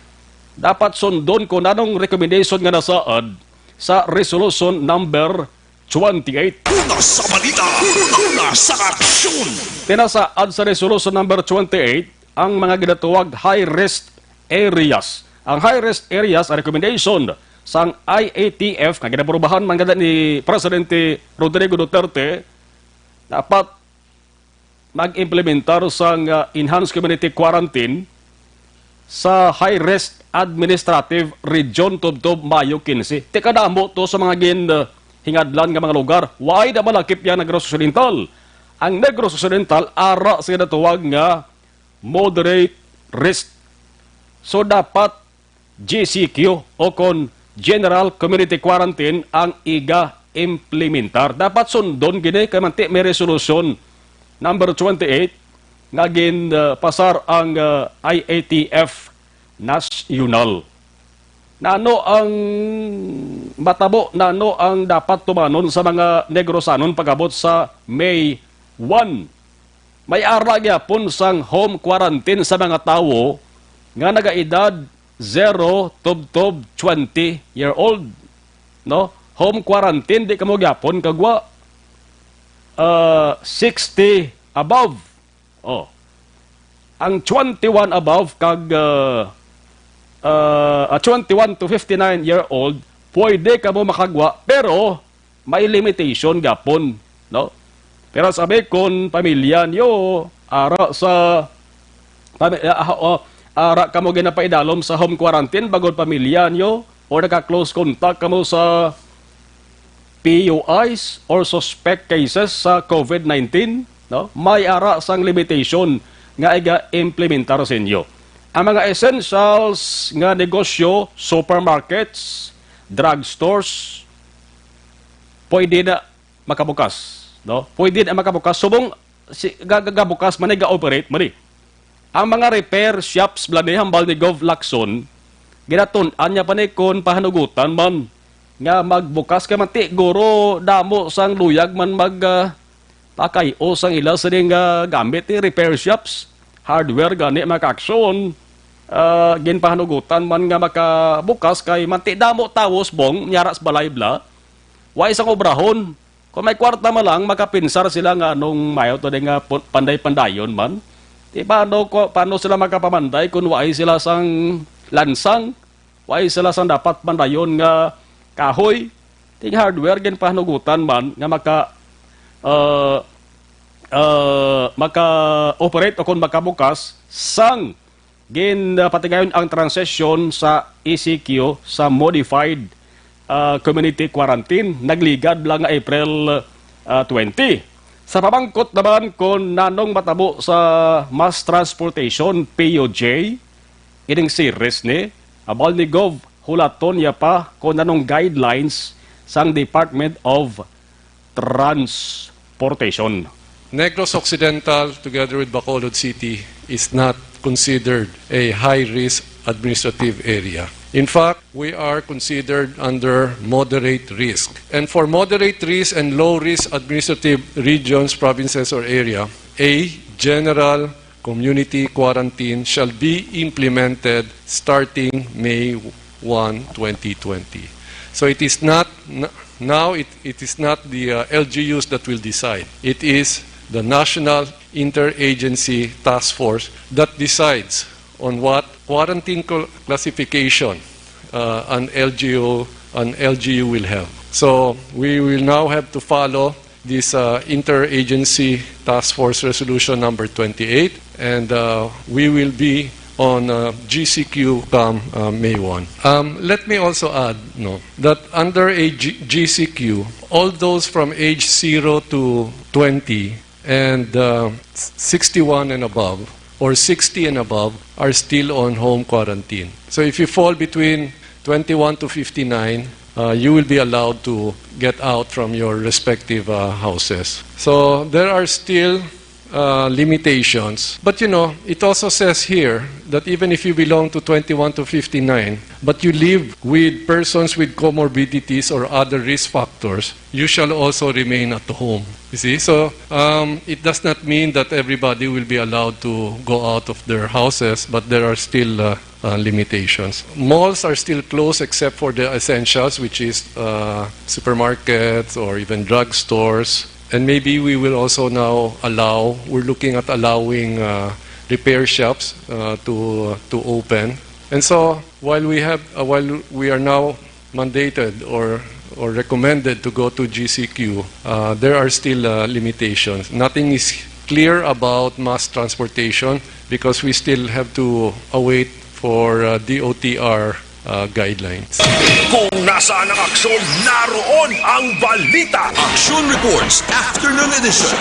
dapat sundon kung anong recommendation nga nasaad sa resolution number 28.
Una sa balita. Una sa aksyon.
Tinasaad sa resolution number 28 ang mga ginatuwag high-risk areas. Ang high-risk areas, ang recommendation sa IATF, na ginapurubahan man ganda ni Presidente Rodrigo Duterte, dapat mag-implementar sa enhanced community quarantine sa high-risk administrative region tubtob Mayo 15. Tikadamo to sa mga hingadlan nga mga lugar. Why na malakip yan ng Negros Occidental? Ang Negros Occidental, ara sa natuwag nga moderate risk. So dapat GCQ o kon General Community Quarantine ang iga-implementar. Dapat sundon gini kay manti may resolution number 28 nga pasar ang IATF national. Nano ang matabo, nano ang dapat tumanon sa mga Negrosanon pagabot sa May 1. May ara gyapon sang home quarantine sa mga tawo nga nagaedad 0 tub 20-year-old. No? Home quarantine di kamo gyapon kagwa 60 above. Oh. Ang 21 above kag 21 to 59-year-old pwede kamo makagwa pero may limitation gyapon, no? Pero sabi kon pamilya niyo ara sa ara kamo ginapaidalom sa home quarantine bagod pamilya niyo or naka-close contact kamo sa PUIs or suspect cases sa COVID-19, no? May ara sang limitation nga iga-implementar sa inyo. Ang mga essentials nga negosyo, supermarkets, drugstores, pwede na makabukas. No? Pwede na makabukas. Subong gagabukas man ga-operate man. Ang mga repair shops blani hambal ni Gov Lacson, ginatun-an niya pa ni kon pahanugutan man nga magbukas kay manti guro damo sang luyag man pakay o sang ila sa ding gamit ni repair shops, hardware gani maka-aksyon. Ginpahanugutan man nga makabukas kay manti damo tawos bong nyaras balay bla wa isang obrahon kung may kwarta man lang makapinsar sila nga anong mayo to nga panday-pandayon man di paano sila makapamanday kung wa sila sang lansang wa sila sang dapat pandayon nga kahoy ting hardware ginpahanugutan man nga maka-operate o kung makabukas sang patigayon ang transition sa ECQ sa modified community quarantine. Nagligad lang nga April 20. Sa pamangkot naman kung nanong matabo sa mass transportation POJ, ining series ni, abal ni Gov, hulaton niya pa kung nanong guidelines sang Department of Transportation.
Negros Occidental, together with Bacolod City, is not considered a high-risk administrative area. In fact, we are considered under moderate risk. And for moderate risk and low-risk administrative regions, provinces, or area, a general community quarantine shall be implemented starting May 1, 2020. So it is not, now it is not the LGUs that will decide. It is the National Interagency Task Force that decides on what quarantine classification an LGU will have. So we will now have to follow this Interagency Task Force Resolution number 28, and we will be on GCQ come May 1. Let me also add that under a GCQ, all those from age 0 to 20 and 61 and above, or 60 and above, are still on home quarantine. So if you fall between 21 to 59, you will be allowed to get out from your respective houses. So there are still limitations. But it also says here that even if you belong to 21 to 59, but you live with persons with comorbidities or other risk factors, you shall also remain at home. You see? So it does not mean that everybody will be allowed to go out of their houses, but there are still limitations. Malls are still closed except for the essentials, which is supermarkets or even drugstores. And maybe we will also now we're looking at allowing repair shops to open. And so while we are now mandated or recommended to go to GCQ, there are still limitations. Nothing is clear about mass transportation because we still have to await for DOTR guidelines.
Kung nasaan ang aksyon, naroon ang balita. Aksyon Reports Afternoon Edition.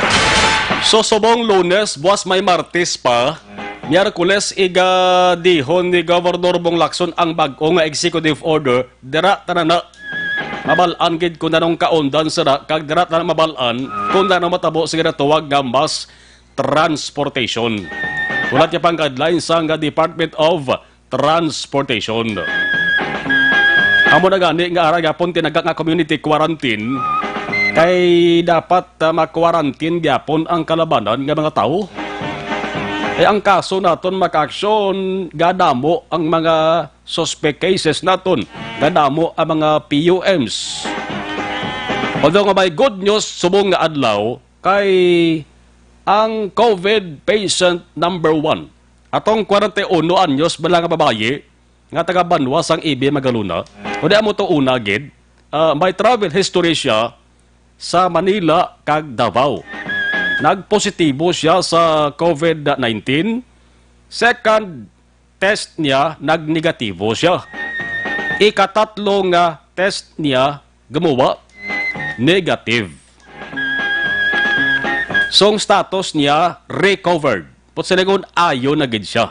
So subong Lunes, buwas may Martes pa, Miyerkules iga dihon ni Governor Bong Lacson ang bag-o nga executive order, dira tanana mabalaan gid kung nanong kaundan sira kag dira tanang mabalaan kung nanong matabo sige tuwag nga mass transportation. Ulat niya pang guidelines sa Department of Transportation. Amo na gani nga ara gyapon tinaga nga community quarantine kay dapat ma-quarantine gyapon ang kalabanan nga mga tao. Ang kaso naton maka-aksyon gadamo ang mga suspect cases naton, gadamo ang mga PUMs. Although nga may good news subong nga adlaw kay ang COVID patient number 1 atong 41 anyos bala nga babaye nga taga Banwas ang ibi Magaluna. O di amo to una gid, may travel history siya sa Manila kag Davao. Nagpositibo siya sa COVID-19. Second test niya, nagnegatibo siya. Ikatatlo nga test niya, gumawa, negative. So, ang status niya, recovered. Putsiligon, ayo na gid siya.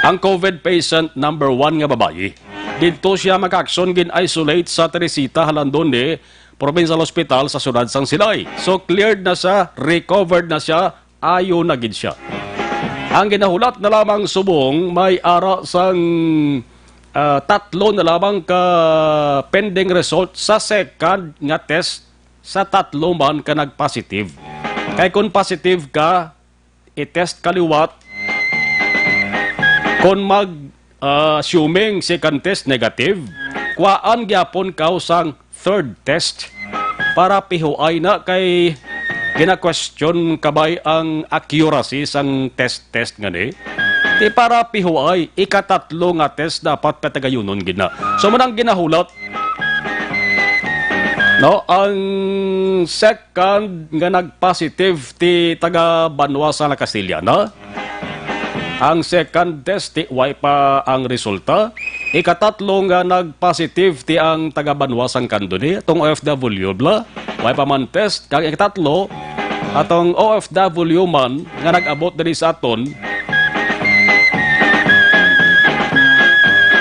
Ang COVID patient number 1 nga babae. Dito siya mag-aksyon gin-isolate sa Teresita, Halandone, Provincial Hospital sa Sunad Sang Silay. So cleared na siya, recovered na siya, ayo na gid siya. Ang ginahulat na lamang subong may ara sang tatlo na lamang ka pending result sa second nga test sa tatlo man ka nag-positive. Kay kung positive ka, i-test kaliwat. Kung assuming second test negative, kuwaan gyapon ka sang third test para pihuay na kay gina-question kabay ang accuracy sang test nga ni. Di para pihuay, ikatatlo nga test dapat patagayunon gina. So manang ginahulat, no, ang second nga nag-positive ti taga Banwas na Castilla. Ang second test, way pa ang resulta. Ikatatlo nga nag-positive ti ang taga-Banwasang Kanduni, itong OFW bla. Way pa man test. Kag ikatatlo, atong OFW man nga nag-abot diri sa aton.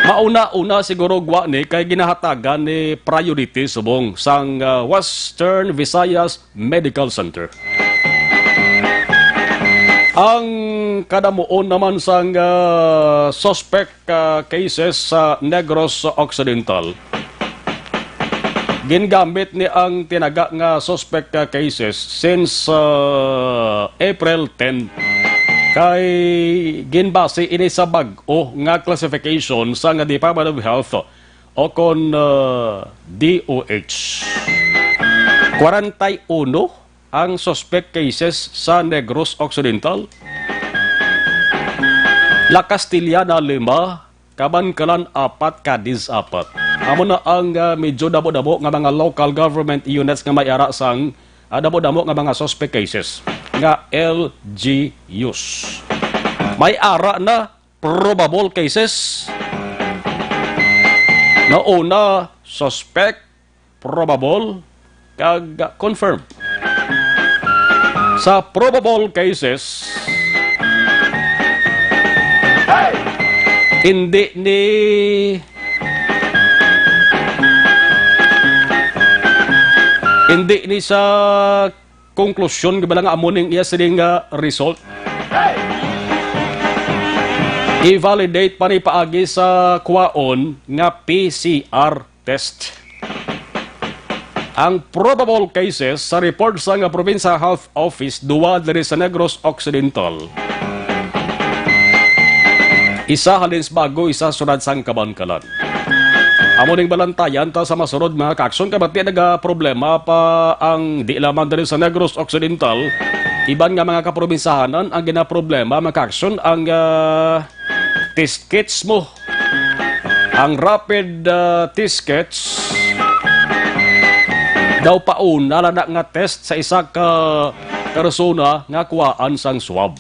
Mauna-una siguro gwa ni kay ginahatagan ni priority subong sang Western Visayas Medical Center. Ang kadamuon naman sang suspect cases sa Negros Occidental. Gingamit ni ang tinaga nga suspect cases since April 10 kay ginbase ini sa bag-o nga classification sa nga Department of Health o kon DOH. 41 ang suspect cases sa Negros Occidental. La Castillana 5, Kabankalan 4, Cadiz 4. Amo na ang medyo dabo-dabo nga mga local government units nga may ara sang dabo-dabo nga mga suspect cases nga LGUs. May ara na probable cases. Na una, suspect, probable, kag confirmed. Sa probable cases, hindi ni sa konklusyon gabala nga amuning iya sining result. I-validate pa ni paagi sa kwaon nga PCR test. Ang probable cases sa report sa nga Provincial Health Office duwa diri sa Negros Occidental. Isa halins bago, isa sunod sang Kabankalan. Amo ning balantayan ta sa masunod mga kaaksyon kabati naga problema pa ang di lamang diri sa Negros Occidental. Iban nga mga kaprobinsahanan ang ginaproblema mga kaaksyon ang test kits mo. Ang rapid test kits daw pauna na nga test sa isa ka persona nga kuwaan sang swab.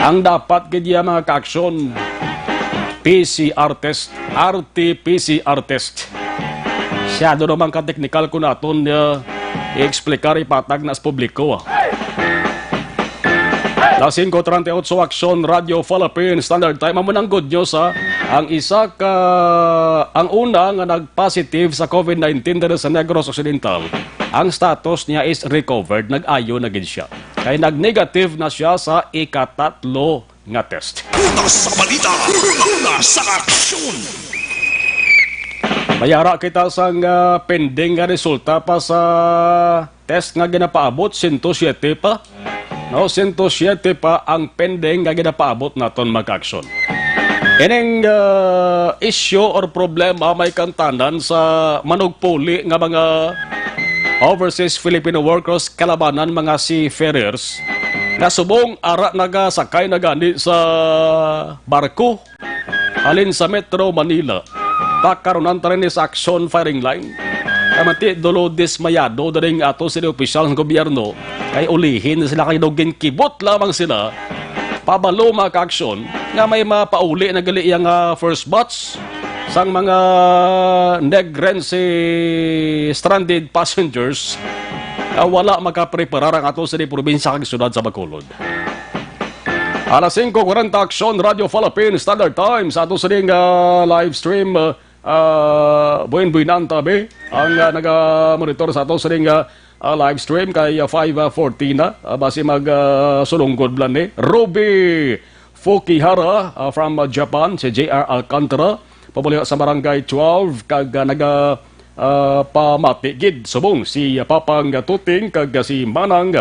Ang dapat kaya mga kaaksyon, PCR test, RT-PCR test. Siyado naman ka-technical ko naton i-explikar ipatag na sa publiko. Las 5:38 Aksyon Radio Philippines Standard Time. Amo ng good news ang ang una nga nag-positive sa COVID-19 dito sa Negros Occidental. Ang status niya is recovered, nag-ayo na gid siya. Kaya nag-negative na siya sa ikatatlo nga test.
Una sa balita, una sa aksyon.
Mayara kita sang pending nga resulta pa sa test nga ginapaabot, 107 pa. No, 107 pa ang pending nga ginapaabot naton mag-aksyon. Ining issue or problema may kantanan sa manugpuli nga mga overseas Filipino workers kalabanan mga seafarers nga subong ara nagasakay na gani sa barko alin sa Metro Manila. Pakarunan ta rin sa Aksyon firing line. Kamati dolo dismayado daring ato sila opisyal ng gobyerno kay ulihin sila kay dogin kibot lamang sila pabalo mga kaaksyon nga may mapauli na gali yang first batch sang mga Negrense stranded passengers wala makapreparar ang ato sa probinsya kag syudad sa Bacolod. Alas 5:40 Aksyon Radio Philippines Standard Time sa ato sa live stream buwan-buwinan tabi ang naga-monitor sa ato sa live stream kay 5:40 na basi mag-sulunggod blan ni Ruby Fukihara from Japan, si JR Alcantara pabalik sa barangay 12 kag pamati gid subong si Papang Tuting kag si Manang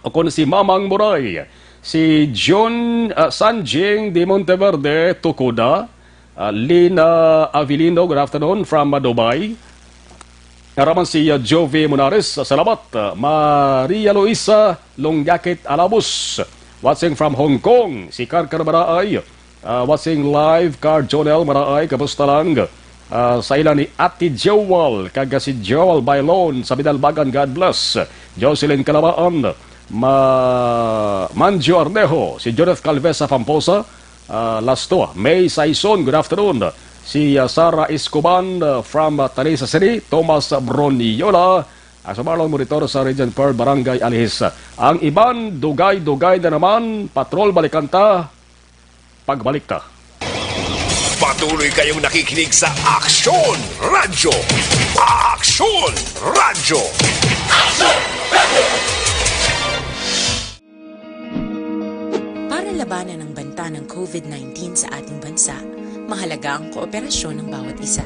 o kon si Mamang Muray, si John Sanjing de Monteverde Tukuda, Lina Avilino, good afternoon from Dubai. Naraman si Jovi Munares, salamat. Maria Luisa Longyakit Alabus, watching from Hong Kong. Si Karkar Maraay, watching live. Car Jonel Maraay, kamusta lang? Sa ilan ni Ate Joel, kaga si Joel Bailon sa Bidalbagan, God bless. Jocelyn Calabaan, Manjo Arnejo, si Jonathan Calvesa Famposa, Lasto, May Saison, good afternoon. Si Sara Escoban from Tanisa City, Thomas Broniola, sa Marlon Monitor sa Region Pearl, Barangay Alihis. Ang iban, dugay-dugay na naman, patrol balikanta, pagbalik ta.
Patuloy kayong nakikinig sa Aksyon Radyo. Aksyon Radyo.
Para labanan ang banta ng COVID-19 sa ating bansa, mahalaga ang kooperasyon ng bawat isa.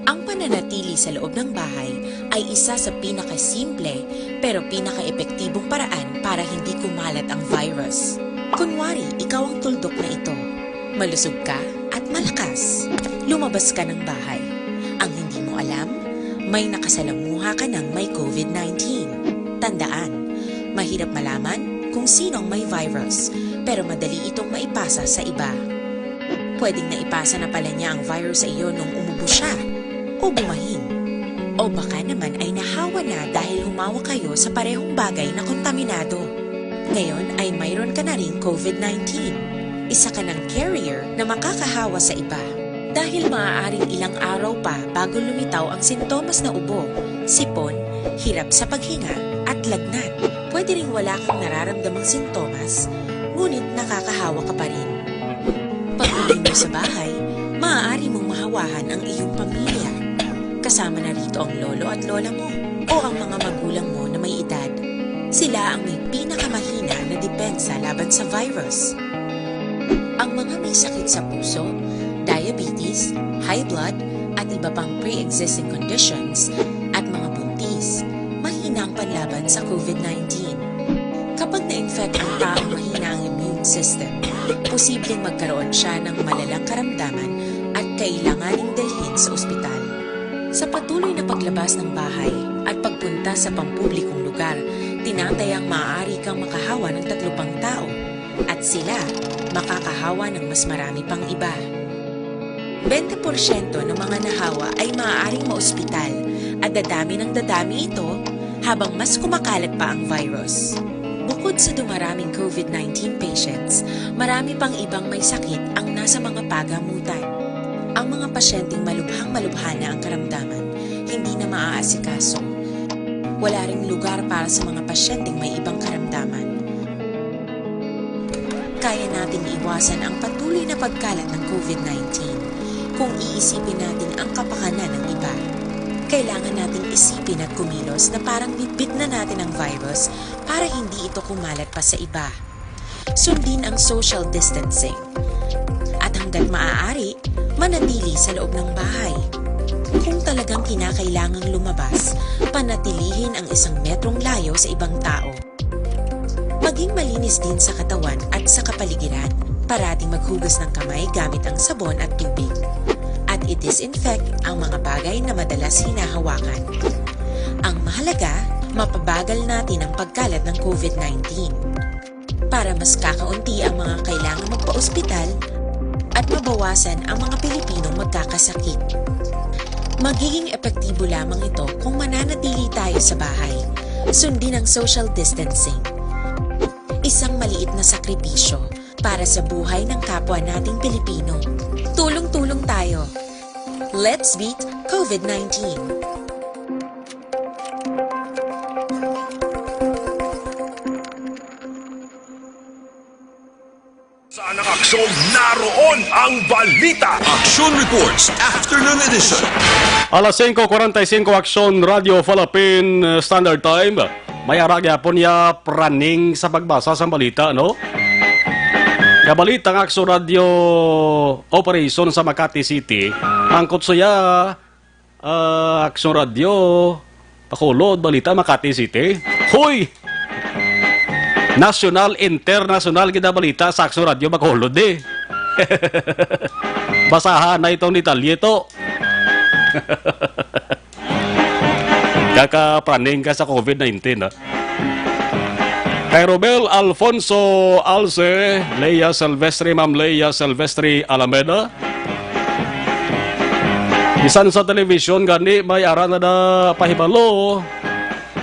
Ang pananatili sa loob ng bahay ay isa sa pinakasimple pero pinaka-epektibong paraan para hindi kumalat ang virus. Kunwari, ikaw ang tuldok na ito. Malusog ka at malakas. Lumabas ka ng bahay. Ang hindi mo alam, may nakasalamuha ka ng may COVID-19. Tandaan, mahirap malaman kung sinong may virus, pero madali itong maipasa sa iba. Pwedeng naipasa na pala niya ang virus sa iyo nung umubo siya o bumahin. O baka naman ay nahawa na dahil humawa kayo sa parehong bagay na kontaminado. Ngayon ay mayroon ka na ring COVID-19. Isa ka ng carrier na makakahawa sa iba. Dahil maaaring ilang araw pa bago lumitaw ang sintomas na ubo, sipon, hirap sa paghinga at lagnat. Pwede ring wala kang nararamdamang sintomas, ngunit nakakahawa ka pa rin. Pag-uwi mo sa bahay, maaari mong mahawahan ang iyong pamilya. Kasama na rito ang lolo at lola mo o ang mga magulang mo na may edad. Sila ang may pinakamahina na depensa laban sa virus. Ang mga may sakit sa puso, diabetes, high blood, at iba pang pre-existing conditions at mga buntis, mahina ang panlaban sa COVID-19. Kapag na-infect ang taong mahina ang immune system, posibleng magkaroon siya ng malalang karamdaman at kailanganing dalhin sa ospital. Sa patuloy na paglabas ng bahay at pagpunta sa pampublikong lugar, tinatayang maaari kang makahawa ng 3 pang tao at sila makakahawa ng mas marami pang iba. 20% ng mga nahawa ay maaaring maospital at dadami ng dadami ito habang mas kumakalat pa ang virus. Bukod sa dumaraming COVID-19 patients, marami pang ibang may sakit ang nasa mga pagamutan. Ang mga pasyenteng malubhang-malubha na ang karamdaman, hindi na maaasikaso. Wala ring lugar para sa mga pasyenteng may ibang karamdaman. Kaya nating iwasan ang patuloy na pagkalat ng COVID-19 kung iisipin natin ang kapakanan ng iba. Kailangan nating isipin at kumilos na parang bitbit na natin ang virus para hindi ito kumalat pa sa iba. Sundin ang social distancing. At hanggat maaari, manatili sa loob ng bahay. Kung talagang kinakailangang lumabas, panatilihin ang 1 metrong layo sa ibang tao. Maging malinis din sa katawan at sa kapaligiran. Parating maghugas ng kamay gamit ang sabon at tubig. At i-disinfect ang mga bagay na madalas hinahawakan. Ang mahalaga, mapabagal natin ang pagkalat ng COVID-19 para mas kakaunti ang mga kailangang magpa-ospital at mabawasan ang mga Pilipinong magkakasakit. Magiging epektibo lamang ito kung mananatili tayo sa bahay. Sundin ang social distancing. Isang maliit na sakripisyo para sa buhay ng kapwa nating Pilipino. Tulong-tulong tayo. Let's beat COVID-19.
Saan ang aksyon? Naroon ang balita!
Aksyon Reports Afternoon Edition.
Alas 5:45 Aksyon Radio Philippine Standard Time. May aragya po niya praning sa pagbasa sa balita, no? Kabalita ng Aksyon Radio Operation sa Makati City. Angkot siya Aksyon Radio Bacolod, balita Makati City. Hoy! National, international kita balita sa Aksyon Radio Bacolod eh. Basahan na itong detalye ito. Kakapraning ka sa COVID-19 ha. Kay Robel Alfonso Alce, Leia Silvestre, Ma'am Leia Silvestre Alameda. Isan sa television gani may aran na pahibalo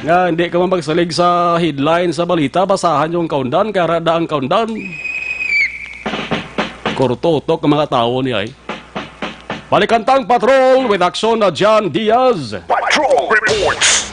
nga hindi ka magsalig sa headline sa balita, basahan yung kaundan, kaya rada ang kaundan. Kurtutok ng mga tao niya eh. Balikantang Patrol with Aksyon na John Diaz.
Patrol Reports!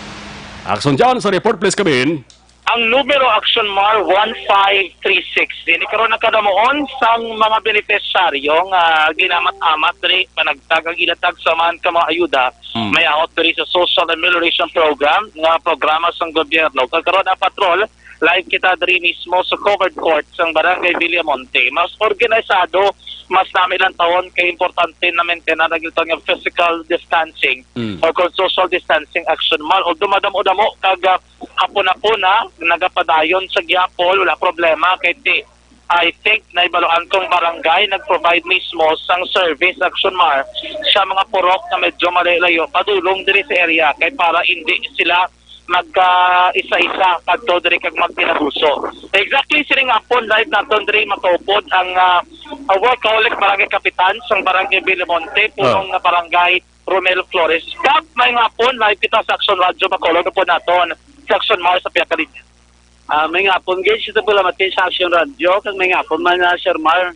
Aksyon John, sa report please come in.
Ang numero Aksyon Mar 1536. Inikaroon na kadamoon sang mga benepisyaryo nga ginamat-amat diri panagtagang ilatag sa man ka mga ayuda. May out diri sa Social Amelioration Program nga programa sang gobyerno. Kagkaroon na patrol live kita diri mismo sa covered court sang Barangay Villamonte. Mas organisado, mas namilang taon kay importante na maintain na nagiltong yung physical distancing o kung social distancing action man. O dumadamo-damo kag hapon-hapon nagapadayon sa Giapol, wala problema kay I think na ibaluan kong barangay nag-provide mismo sang service action mar sa mga purok na medyo malayo padulong diri sa area kay para hindi sila isa-isa kadto diri kag magtinabuso. Exactly sining hapon live naton diri matupod ang workaholic barangay kapitan sang Barangay Villamonte punong na barangay Romel Flores. Kap may hapon live kita sa Aksyon Radio Bacolod po naton sa Aksyon Mar sa Piakalinya. May hapon guys ito pala matin sa Aksyon Radio kag may hapon man na Sir Mar.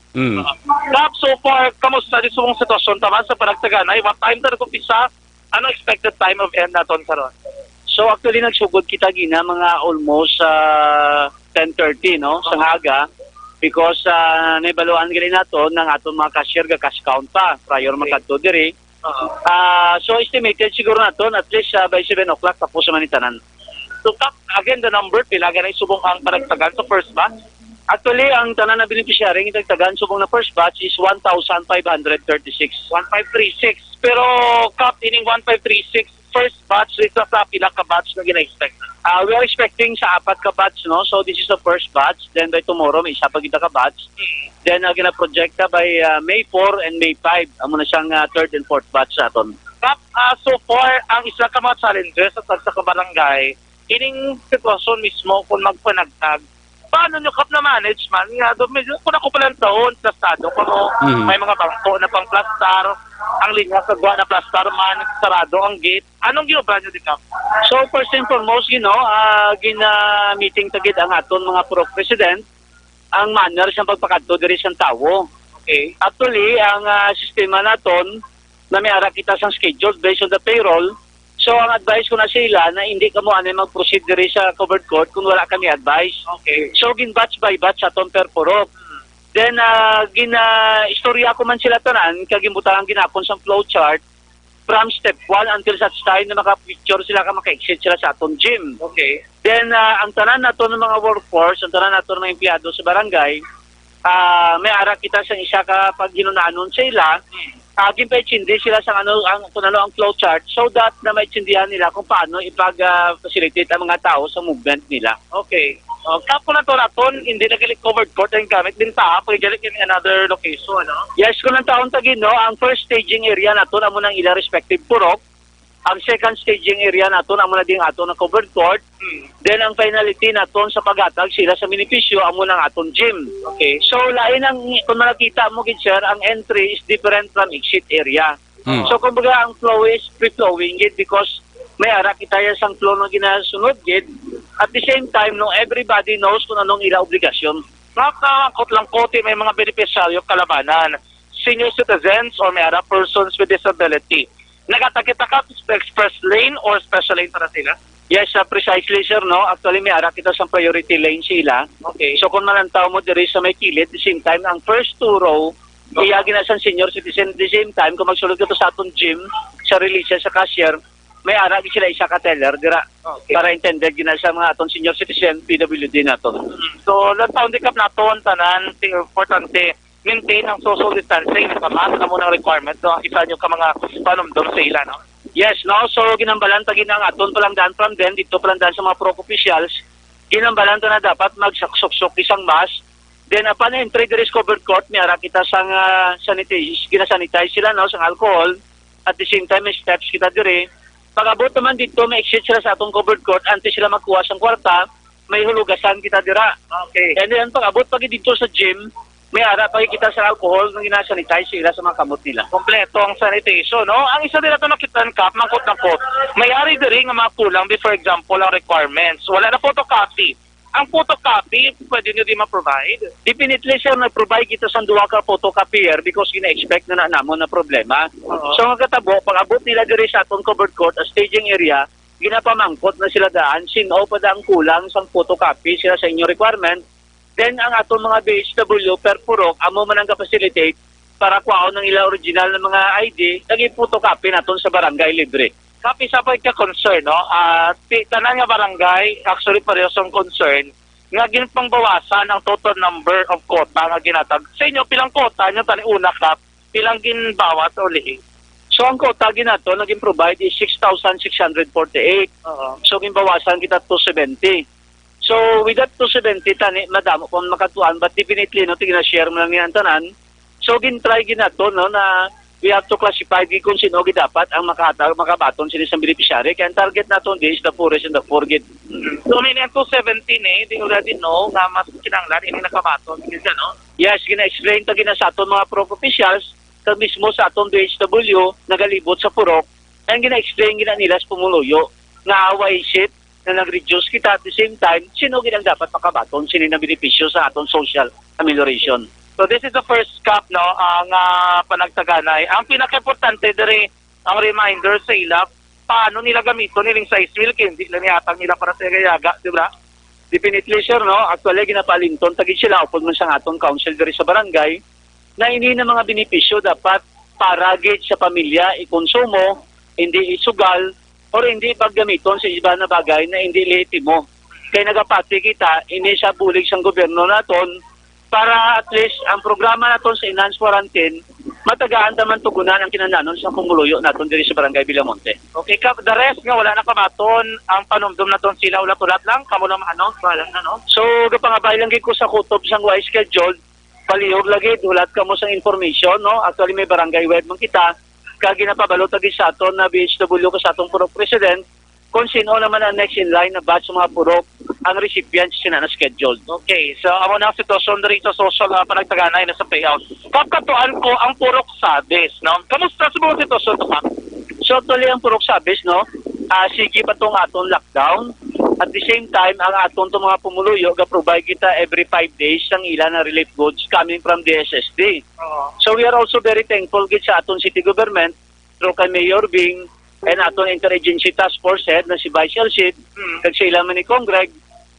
Kap so far kamusta di sumong sitwasyon taman sa panagtaganay? What time ta nagkumpisa? Ano expected time of end naton karon? So actually nagsugod kita gina mga almost 10:30 no sa haga because naibaluan gali nato ng aton mga cashier ga cash count pa prior makadto diri. So estimated siguro naton at least by 7 o'clock tapos sa manitanan. So again the number pila ganay subong ang panagtagan sa first batch. Actually ang tanan na beneficiary ng tagtagan subong na first batch is 1,536. 1536 pero cap ining 1536 first batch dito sa pila ka batch na gina-expect. We are expecting sa 4 ka batch no. So this is the first batch. Then by tomorrow may isa pa kita ka batch. Then gina-project by May 4 and May 5 amo na siyang third and fourth batch sa aton. So far ang isa ka mga challenges sa ka barangay ining sitwasyon mismo kung magpanagtag paano nyo kap na management? Nga, medyo, kung ako palang taon, plastado ko, no? May mga bangko na pang plastar, ang linya sa gawa na plastar man, sarado ang gate. Anong ginobra nyo din kap? So, first and foremost, gina-meeting tagid ang aton mga pro-president, ang manner siyang pagpakadto diri siyang tawo. Okay. Actually, ang sistema naton na may ara kita sang schedule based on the payroll. So, ang advice ko na sila na hindi ka mo mag-proceed diri sa covered court kung wala kami advice. Okay. So, gin-batch by batch aton per purok. Then, istorya ko man sila tanan, kagimbutan ang ginakon sa flow chart from step 1 until such time na maka-picture sila ka maka-exit sila sa aton gym. Okay. Then, ang tanan nato ng mga workforce, ang tanan nato ng mga empleyado sa barangay, may ara kita sa isa ka pag ginunaanon sila, gimpaitsindi sila sa ang flow chart so that na maitsindihan nila kung paano ipag-facilitate ang mga tao sa movement nila. Okay. Kapo na to naton, hindi na galit covered court ang gamit din ta, pag galit in another location, no? Yes, kung ng taon tagin, no, ang first staging area nato na mo ng ila respective purok, ang second staging area nato na mo na din ato ng covered court, then ang finality naton sa pagatag sila sa benepisyo amo ng aton gym. Okay. So lain ang kung makita mo gid sir, ang entry is different from exit area. So kumbaga ang flow is free-flowing gid because may ara kita sang flow na ginasunod gid. At the same time no everybody knows kung anong ila obligasyon. Nakakot lang kote may mga benepisyaryo kalabanan, senior citizens or may ara persons with disability. Nagatakita ka express lane or special lane para sila? Yes, precisely sir, no? Actually, may ara kita sa priority lane sila. Okay. So kung malantaw mo diri sa may kilid, at the same time, ang first two row, iyagi na sa senior citizen, at the same time, kung magsulod ka to sa atong gym, sa release sa cashier, may ara sila isa ka teller, dira. Okay. Para intended gina sa mga atong senior citizen, PWD nato. So, lantaw di kap naton, tanan, importante, maintain ang social distancing na na mo ng requirement no isa nyo ka mga panumdum sa ila no. Yes no, so ginambalan tagin ang aton palang daan from them dito palang daan sa mga pro officials ginambalan na dapat magsaksok-sok isang mask. Then upon entry the covered court may ara kita sang ginasanitize sila no sang alcohol at the same time may steps kita dire pag-abot naman dito may exit sila sa atong covered court antes sila magkuha sang kwarta may hulugasan kita dira. Okay. And then pag-abot pag dito sa gym may ara pakikita sa alcohol nang ginasanitize sila sa mga kamot nila. Kompleto ang sanitation, no? Ang isa nila ito nakitaan kap, mangkot ng pot. May ari diri nga mga kulang, for example, ang requirements. Wala na photocopy. Ang photocopy, pwede nyo di ma-provide. Definitely, sir, nag-provide kita sa duwa ka photocopier because gina-expect na namon na problema. So, ang katabo, pag-abot nila diri sa atong covered court, a staging area, ginapamangkot na sila daan, sino pa ang kulang sa photocopy sila sa inyong requirement. Then, ang atong mga BHW per purok, amo man ang ka-facilitate para kuhaon ng ila original ng mga ID, naging photocopy naton sa barangay libre. Kapi sa pagka-concern, no? Tanan nga barangay, actually parehas ang concern, nga ginpangbawasan ang total number of quota nga ginatag. Sa inyo, pilang quota nyo, tani una kap, pilang ginbawat o lihing. So, ang quota ginato, naging provide is 6,648. So, ginbawasan kita 270. So, with that 270, tani, madamo kung makatuan, but definitely, no, tigina-share mo lang yan tanan. So, gintry ginato, no, na we have to classify kung sino dapat ang makabaton sila sa beneficiary. Kaya ang target natin is the poorest and the poor get. So, may 217 di already know nga mas kinanglan, hindi nakabaton. No? Yes, gina-explain to gina sa aton mga pro-officials, kag mismo sa aton BHW, nagalibot sa purok, ang gina-explain gina nila sa pumuluyo, nga away shit, na nag-reduce kita at the same time, sino ginang dapat makabaton, sino na benepisyo sa atong social amelioration. So this is the first cap, no, ang panagtaganay. Ang pinaka-importante dere, ang reminder sa ila, paano nila gamito niling size milk, hindi lang yatang nila para sa gayaga, di ba? Definitely, sir, no, actually, ginapalinton, tagin sila, upod man sa atong council dere sa barangay, na ini na mga benepisyo dapat paragit sa pamilya, ikonsumo, hindi isugal, or hindi paggamiton sa iba na bagay na hindi lehitimo. Kaya nagapati kita, ini sa bulig sa gobyerno naton para at least ang programa naton sa enhanced quarantine, matagaan naman tugunan ang kinananon sa kumuluyo naton diri sa Barangay Villamonte. Okay, the rest nga wala na kamaton, ang panumdum naton sila ulat-ulat lang, kamo lang wala na, no? So, gapangabay lang ko sa kutob sang wise schedule, palihog lagi, ulat kamo sa information, no? Actually, may barangay web man kita, kaya ginapabalot agi sa aton na BHW ko sa atong puro president
kung sino naman ang next in line na batch sa mga purok ang recipients sila na scheduled.
Okay, so amo na ang sitwasyon diri sa social panagtaganay na sa payout. Kapkatuan ko ang purok sabis, no? Kamusta sa mga sitwasyon to, Kap?
So tuloy ang purok sabis, no? Sige pa tong aton lockdown. At the same time, ang aton to mga pumuluyo, ga-provide kita every 5 days ang ilan na relief goods coming from the SSD. So we are also very thankful gid sa aton city government through kay Mayor Bing and aton interagency task force head na si Vice Elcid, kag sa ilan man ni Congreg,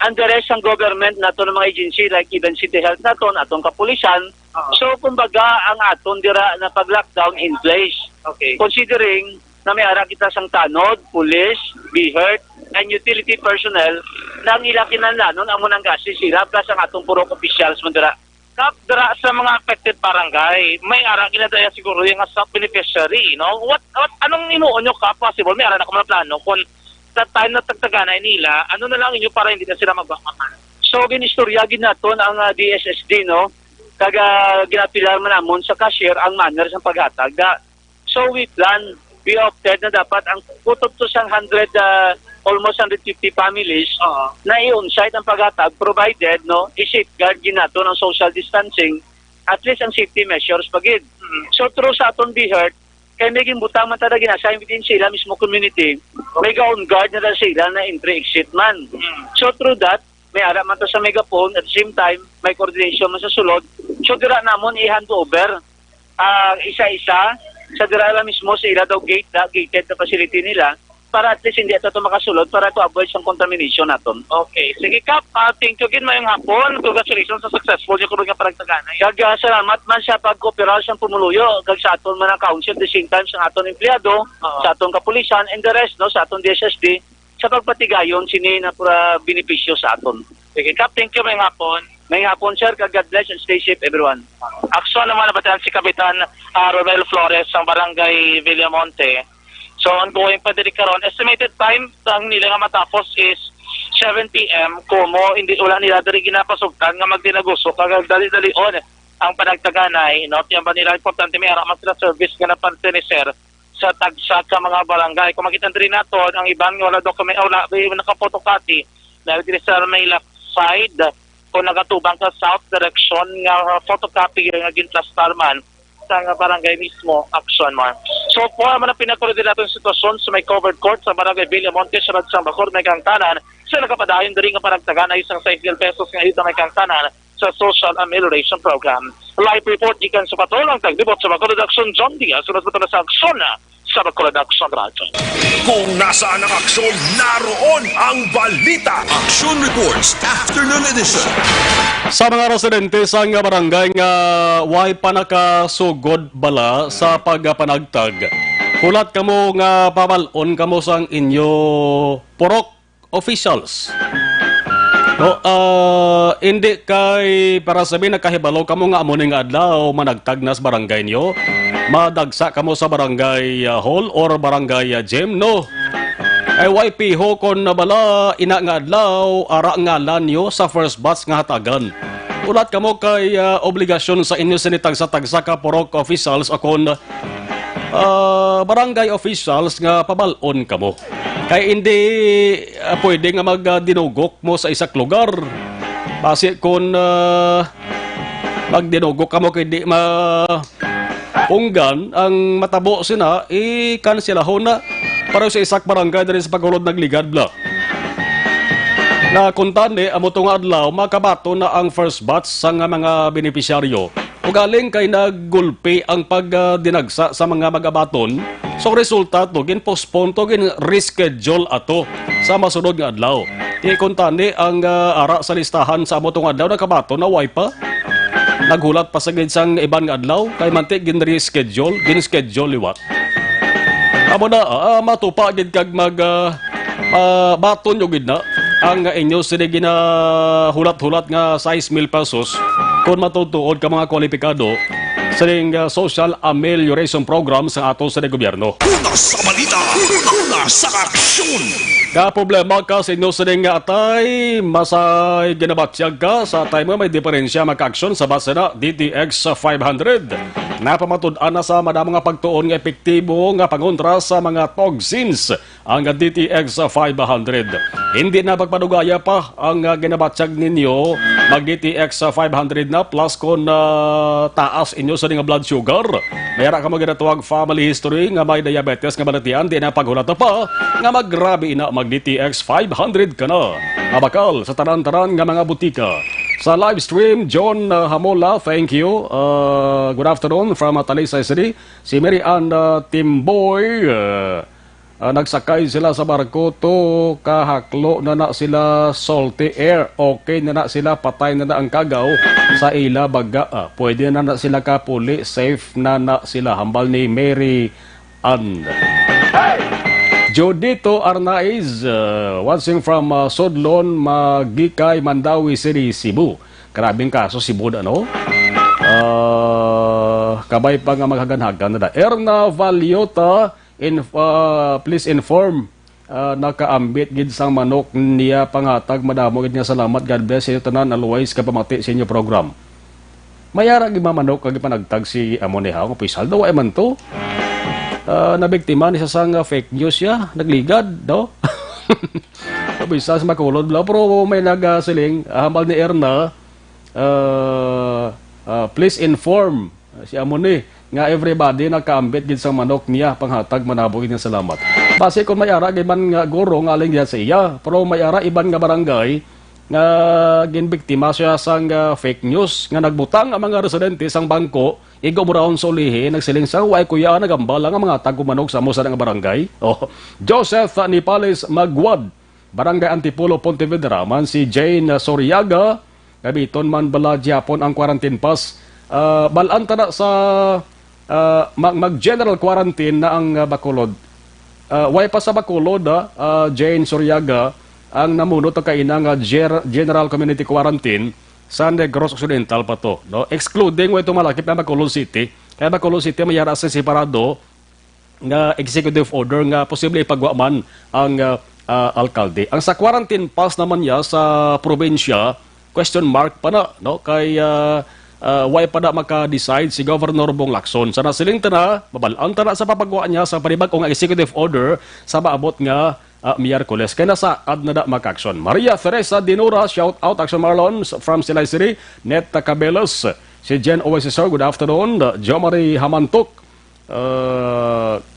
and the rest ng government nato ng mga agency like even City Health naton, atong kapulisan. So kumbaga ang aton dira na pag-lockdown in place.
Okay.
Considering na may ara kita sang tanod, police, BHERT, and utility personnel na ang ilang kinahanglanon amo nang gasi sila plus ang atong purok officials man dira.
Kap, dira sa mga affected barangay, may ara ginadaya siguro yung sa beneficiary, no? Anong inuon nyo, Kap? Possible, may ara na mga plano kung sa time na tagtaganay nila, ano na lang inyo para hindi na sila magbakaman?
So ginistorya gid naton ang DSSD, no? Kaga ginapilar man namon sa cashier ang manner sa paghatag. So we opted na dapat ang putod to sang 100 almost 150 families na i-on-site ang paghatag provided no i-safeguard ginato ng social distancing at least ang safety measures pagid. So through sa aton BHERT kay may gimbutang man tada ginasayang within sila mismo community may on guard na sila na entry-exit man. So through that may ara man to sa megaphone at the same time may coordination man sa sulod. So dira namon i-hand over isa-isa sa dira mismo sa ila daw gated na facility nila para at least hindi ito makasulod para to avoid some contamination naton.
Okay. Sige, Kap. Thank you again mayong hapon. Congratulations sa successful yung kurang paragtaganay.
Kag salamat man sa pag-cooperate sa pumuluyo kag sa aton man ang council the same time sa aton empleyado, sa aton kapulisan and the rest no sa aton DSSD sa pagpatigayon sini na para benepisyo sa aton.
Sige, Kap. Thank you mayong hapon.
May hapon, sir. God bless and stay safe, everyone.
Aksyon naman nabatan si Kapitan Romel Flores ng Barangay Villamonte. So, ongoing pa diri karon. Estimated time ang nila nga matapos is 7 p.m. Kumo, hindi wala nila diri ginapasugtan nga magdinaguso kag dali-dalion ang panagtaganay. No? Yan ba nila importante may araman sila service nga na parteniser sa tagsa ka mga barangay. Kung makita diri naton ang ibang wala document wala nakapotokati na diri sa may left side kung nagatubang ka south direction nga photocopy nga ginplastar man sa nga barangay mismo, Aksyon man. So po man ang pinakuloy natin sitwasyon sa may covered court sa barangay Villamonte, Sarad sa Bacor, may kangtanan sa nakapadayon diri nga panagtagan ay isang 5,000 pesos nga ito may kangtanan sa Social Amelioration Program. Live report ikan sa patulang taglibot sa Bacolod Aksyon, John Diaz, sunod na sa Aksyon sa Bacolod Aksyon Radio.
Kung nasaan ang aksyon, naroon ang balita. Aksyon Reports Afternoon Edition.
Sa mga residente sa nga barangay nga way pa nakasugod bala sa pagpanagtag, hulat kamo nga pabalon kamo sang inyo purok officials. No, hindi kay para sabihin nakahibalo kamo nga amo nga adlaw managtag nas barangay niyo, madagsa kamo sa barangay hall or barangay gym, no. Ay YP ho kon nabala ina nga adlaw ara ngalan niyo sa first batch nga hatagan. Ulat kamo kay obligasyon sa inyo sinitag sa tagsa ka purok officials akon barangay officials nga pabalon kamo. Kay hindi pwede nga magdinugok mo sa isak lugar. Base kung magdinugok ka mo kay di punggan ang matabo sina, i-cancelahon na para sa isak barangay dahil sa pagulod nagligad bla. Na kuntani, amo itong adlaw, makabato na ang first batch sa mga benepisyaryo. O galing kay naggulpi ang pagdinagsa sa mga magabaton. So resulta to, gin-postpone to, gin-reschedule ato sa masunod nga adlaw. Kuntani ang ara sa listahan sa amo itong adlaw, nakabato na wipa. Naghulat pa sa ginsang ibang adlaw, kay mantik gin-schedule liwat. Amo na, matupa gid kag baton yung gid na ang inyo sila ginahulat-hulat nga 6,000 pesos kung matutuod ka mga kwalipikado sa Social Amelioration Program sa ato sa gobyerno.
Una sa balita, una sa aksyon.
Problema ka sa inyo sa atay, masay ginabatsyag ka sa atay mo may diferensya maka-aksyon sa base na DTX 500. Napamatud-an na sa madamang pagtuon nga epektibo nga pangontra sa mga toxins ang DTX 500. Hindi na pagpadugaya pa ang ginabatsag ninyo mag DTX 500 na plus kung taas inyo sa nga blood sugar. Mayara ka maginatuwag family history nga may diabetes nga balatian, di na paghulata pa nga maggrabe ina mag DTX 500 ka na. Mabakal sa taran-taran nga mga butika. Sa live stream, John Hamola, thank you. Good afternoon from Talisay City. Si Mary Ann Timboy, nagsakay sila sa barko to, kahaklo na sila salty air. Okay na sila, patay na ang kagaw sa ila baga. Pwede na sila kapuli, safe na sila. Hambal ni Mary Ann. Jodito Arnaiz, watching from Sodlon, Magikay, Mandawi City, Cebu. Karabing kaso Cebu na, no? Kabay pa nga maghagan-hagan na. Erna Valiota, please inform, nakaambit gid sang manok niya pangatag, madamo gid nga salamat. God bless inyo tanan, always kapamati sa inyo program. Mayara gid manok kag panagtag si Amoneha, kung pisal daw ay man to. Nabiktima ni sa fake news ya, nagligad, no? Bisa sa makulod bla, pero may nagasiling, hambal ni Erna, please inform si Amoni nga everybody nakaambit gid sa manok niya panghatag, manabo gid nga salamat. Base kung mayara gid man nga guro nga aling diya sa iya, pero mayara iban nga barangay nga ginbiktima siya sang fake news nga nagbutang ang mga residente sang bangko. Igo mo raon sa ulihi, nagsiling sa way kuya, nagambala nga mga tagkumanog sa musa ng barangay. Oh. Joseph Nipales Magwad, Barangay Antipolo, Pontevedra, man si Jane Soriaga, gabiton man bala Japon ang quarantine pass. Balaan ta na sa mag-general quarantine na ang Bacolod. Way pa sa Bacolod, Jane Soriaga, ang namunot ang kainang general community quarantine sa Negros Occidental pa to, no? Excluding ito malakip na Bacolod City. Kaya Bacolod City mayara sa separado nga executive order nga posible ipagwaman ang alkalde. Ang sa quarantine pass naman niya sa probinsya, question mark pa na, no? Kay why pa na maka-decide si Governor Bong Lacson. Sa nasiling na, mabalaan na sa papagwaan niya sa panibag-ong executive order sa maabot nga Miyerkules. Kaya nasa ad na maka-aksyon. Maria Teresa Dinura, shout out Aksyon Marlon from Silay City. Neta Cabelos, si Jen Oasis, good afternoon. Jo Marie Hamantok,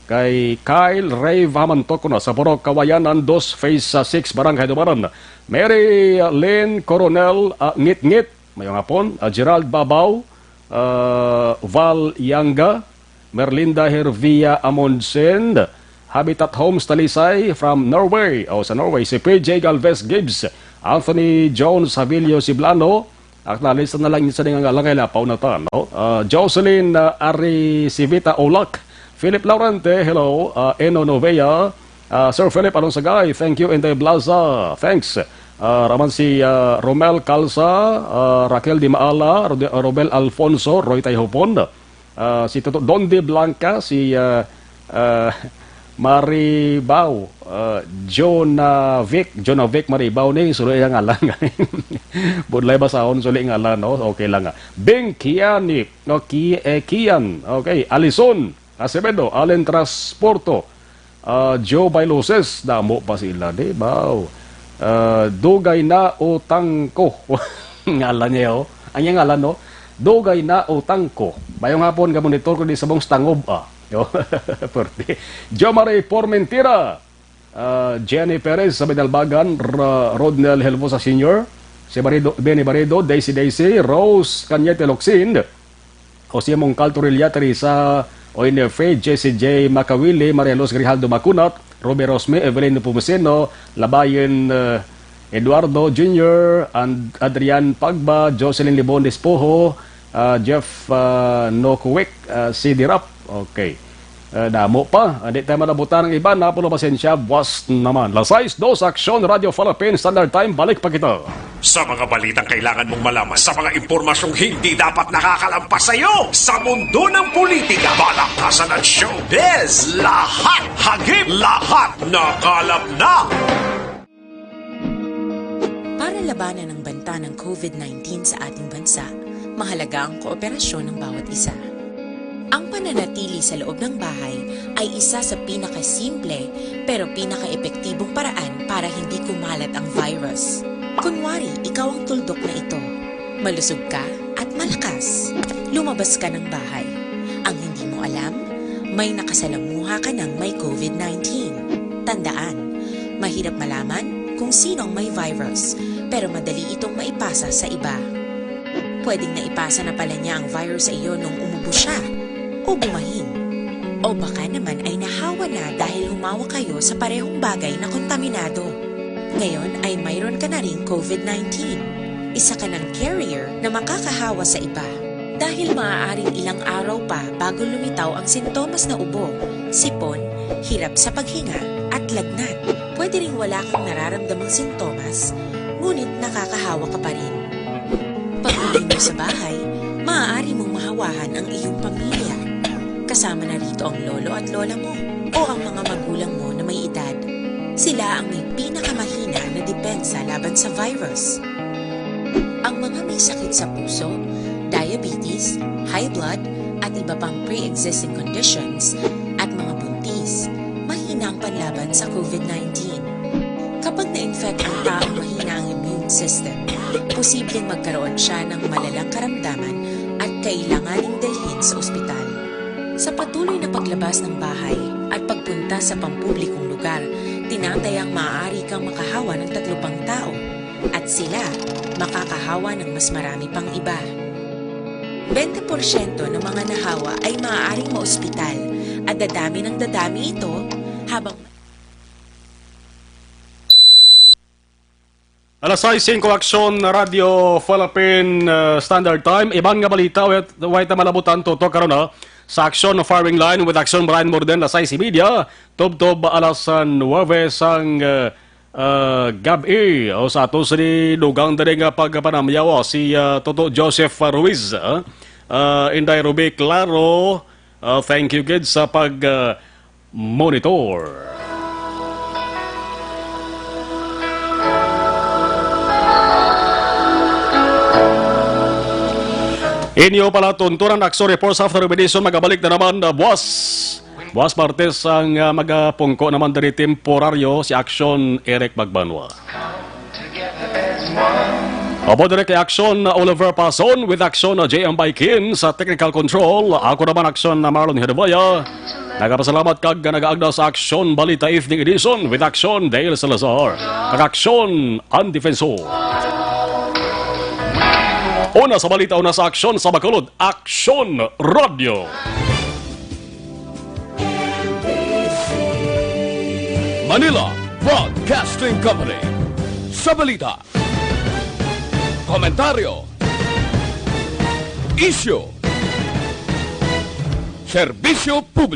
kay Kyle Rave Hamantok, sa Porok Kawayanan, 2 Phase 6, Barangay Dumaran. Mary Lynn Coronel, Ngit-Ngit, mayong hapon. Gerald Babaw, Val Yanga, Merlinda Hervia Amundsen, Habitat Homes Talisay from Norway, sa Norway, si PJ Galvez Gibbs, Anthony Jones Havilio Siblano, acknowledge na lang sa nga langay lapaw na ta, no? Jocelyn Arisivita Olak, Philip Laurente, hello, Eno Novea, Sir Philip Alonsagay, thank you, Inday Blaza, thanks. Raman si Romel Calza, Raquel Di Maala, Robel Alfonso, Roy Tayhopon, si Toto Dondi Blanca, si Maribao, Jonavic Maribao ni suloy ang ngalan. Budlay basahon suloy ang ngalan, no? Okay lang nga. Bing Kiani, no, Kian, okay. Alison Acevedo, Allen Transporto, Joe Bailuses, damo pa sila, di ba? Dugay na utang ko. Ngalan niya, oh. Ang yung ngalan, no? Dugay na utang ko. Bayong hapon, gamonitor ko di sa bong stangob, Jo Marie Pormentira, Jenny Perez sa Binalbagan, Rodnel Helvosa Sr., si Benny Baredo, Daisy, Rose Cañete Locsin, Jose Mongcal Torilla, Teresa Oinefe, JCJ Macawili, Marielos Grijaldo Macunat, Robert Rosme, Evelyn Pumuseno, Labayan Eduardo Jr., and Adrian Pagba, Jocelyn Libon Despojo, Jeff Nokuwik, CD Rap. Okay. Damo pa. Hindi tayo manabutan ng iba. Napuno pasensya. Buwas naman. Lasais 2, Aksyon, Radio Philippines, Standard Time. Balik pa kita.
Sa mga balitang kailangan mong malaman, sa mga impormasyong hindi dapat nakakalampas sa iyo, sa mundo ng politika, balakasan at showbiz, lahat hagip, lahat nakalap na.
Para labanan ang banta ng COVID-19 sa ating bansa, mahalaga ang kooperasyon ng bawat isa. Ang pananatili sa loob ng bahay ay isa sa pinakasimple pero pinaka-epektibong paraan para hindi kumalat ang virus. Kunwari, ikaw ang tuldok na ito. Malusog ka at malakas. Lumabas ka ng bahay. Ang hindi mo alam, may nakasalamuha ka ng may COVID-19. Tandaan, mahirap malaman kung sino ang may virus, pero madali itong maipasa sa iba. Pwedeng naipasa na pala niya ang virus sa iyo nung umubo siya o bumahin. O baka naman ay nahawa na dahil humawa kayo sa parehong bagay na kontaminado. Ngayon ay mayroon ka na ring COVID-19. Isa ka ng carrier na makakahawa sa iba. Dahil maaaring ilang araw pa bago lumitaw ang sintomas na ubo, sipon, hirap sa paghinga at lagnat. Pwede ring wala kang nararamdamang sintomas, ngunit nakakahawa ka pa rin. Pag-uwi mo sa bahay, maaari mong mahawahan ang iyong pamilya. Kasama na rito ang lolo at lola mo o ang mga magulang mo na may edad. Sila ang may pinakamahina na depensa laban sa virus. Ang mga may sakit sa puso, diabetes, high blood, at iba pang pre-existing conditions, at mga buntis, mahina ang panlaban sa COVID-19. Kapag na-infect ang taong mahina ang immune system, posibleng magkaroon siya ng malalang karamdaman at kailanganing dalhin sa ospital. Sa patuloy na paglabas ng bahay at pagpunta sa pampublikong lugar, tinatayang maaari kang makahawa ng 3 pang tao at sila makakahawa ng mas marami pang iba. 20% ng mga nahawa ay maaaring maospital at dadami ng dadami ito habang
Alas 6:05 Aksyon Radio Philippine Standard Time. Ibang nga balita, wait na malabutan to karon na sa Aksyon Firing Line with Aksyon Brian Morden, Alas 6 Media. Tob-tob alas 9 sang gabi. O sa ato sa dugang dali nga pagpanamyaw si Toto Joseph Ruiz. Inday Ruby Claro. Thank you kids sa pag-monitor. Inyo pala tuntunan Aksyon Reports after Mediation, magabalik na naman buwas Martes ang magapungko naman dari temporaryo si Aksyon Eric Magbanwa. Abo direct kay Aksyon Oliver Pason with Aksyon JM Baikin sa technical control. Ako naman Aksyon Marlon Genovea. Nagapasalamat kag nagaagda sa Aksyon Balita Evening Edition with Aksyon Dale Salazar. Kag Aksyon Undefensor. Una sa balita, una sa Aksyon sa Bacolod, Aksyon Radio.
Manila Broadcasting Company. Sa balita, komentaryo, isyu, serbisyo publiko.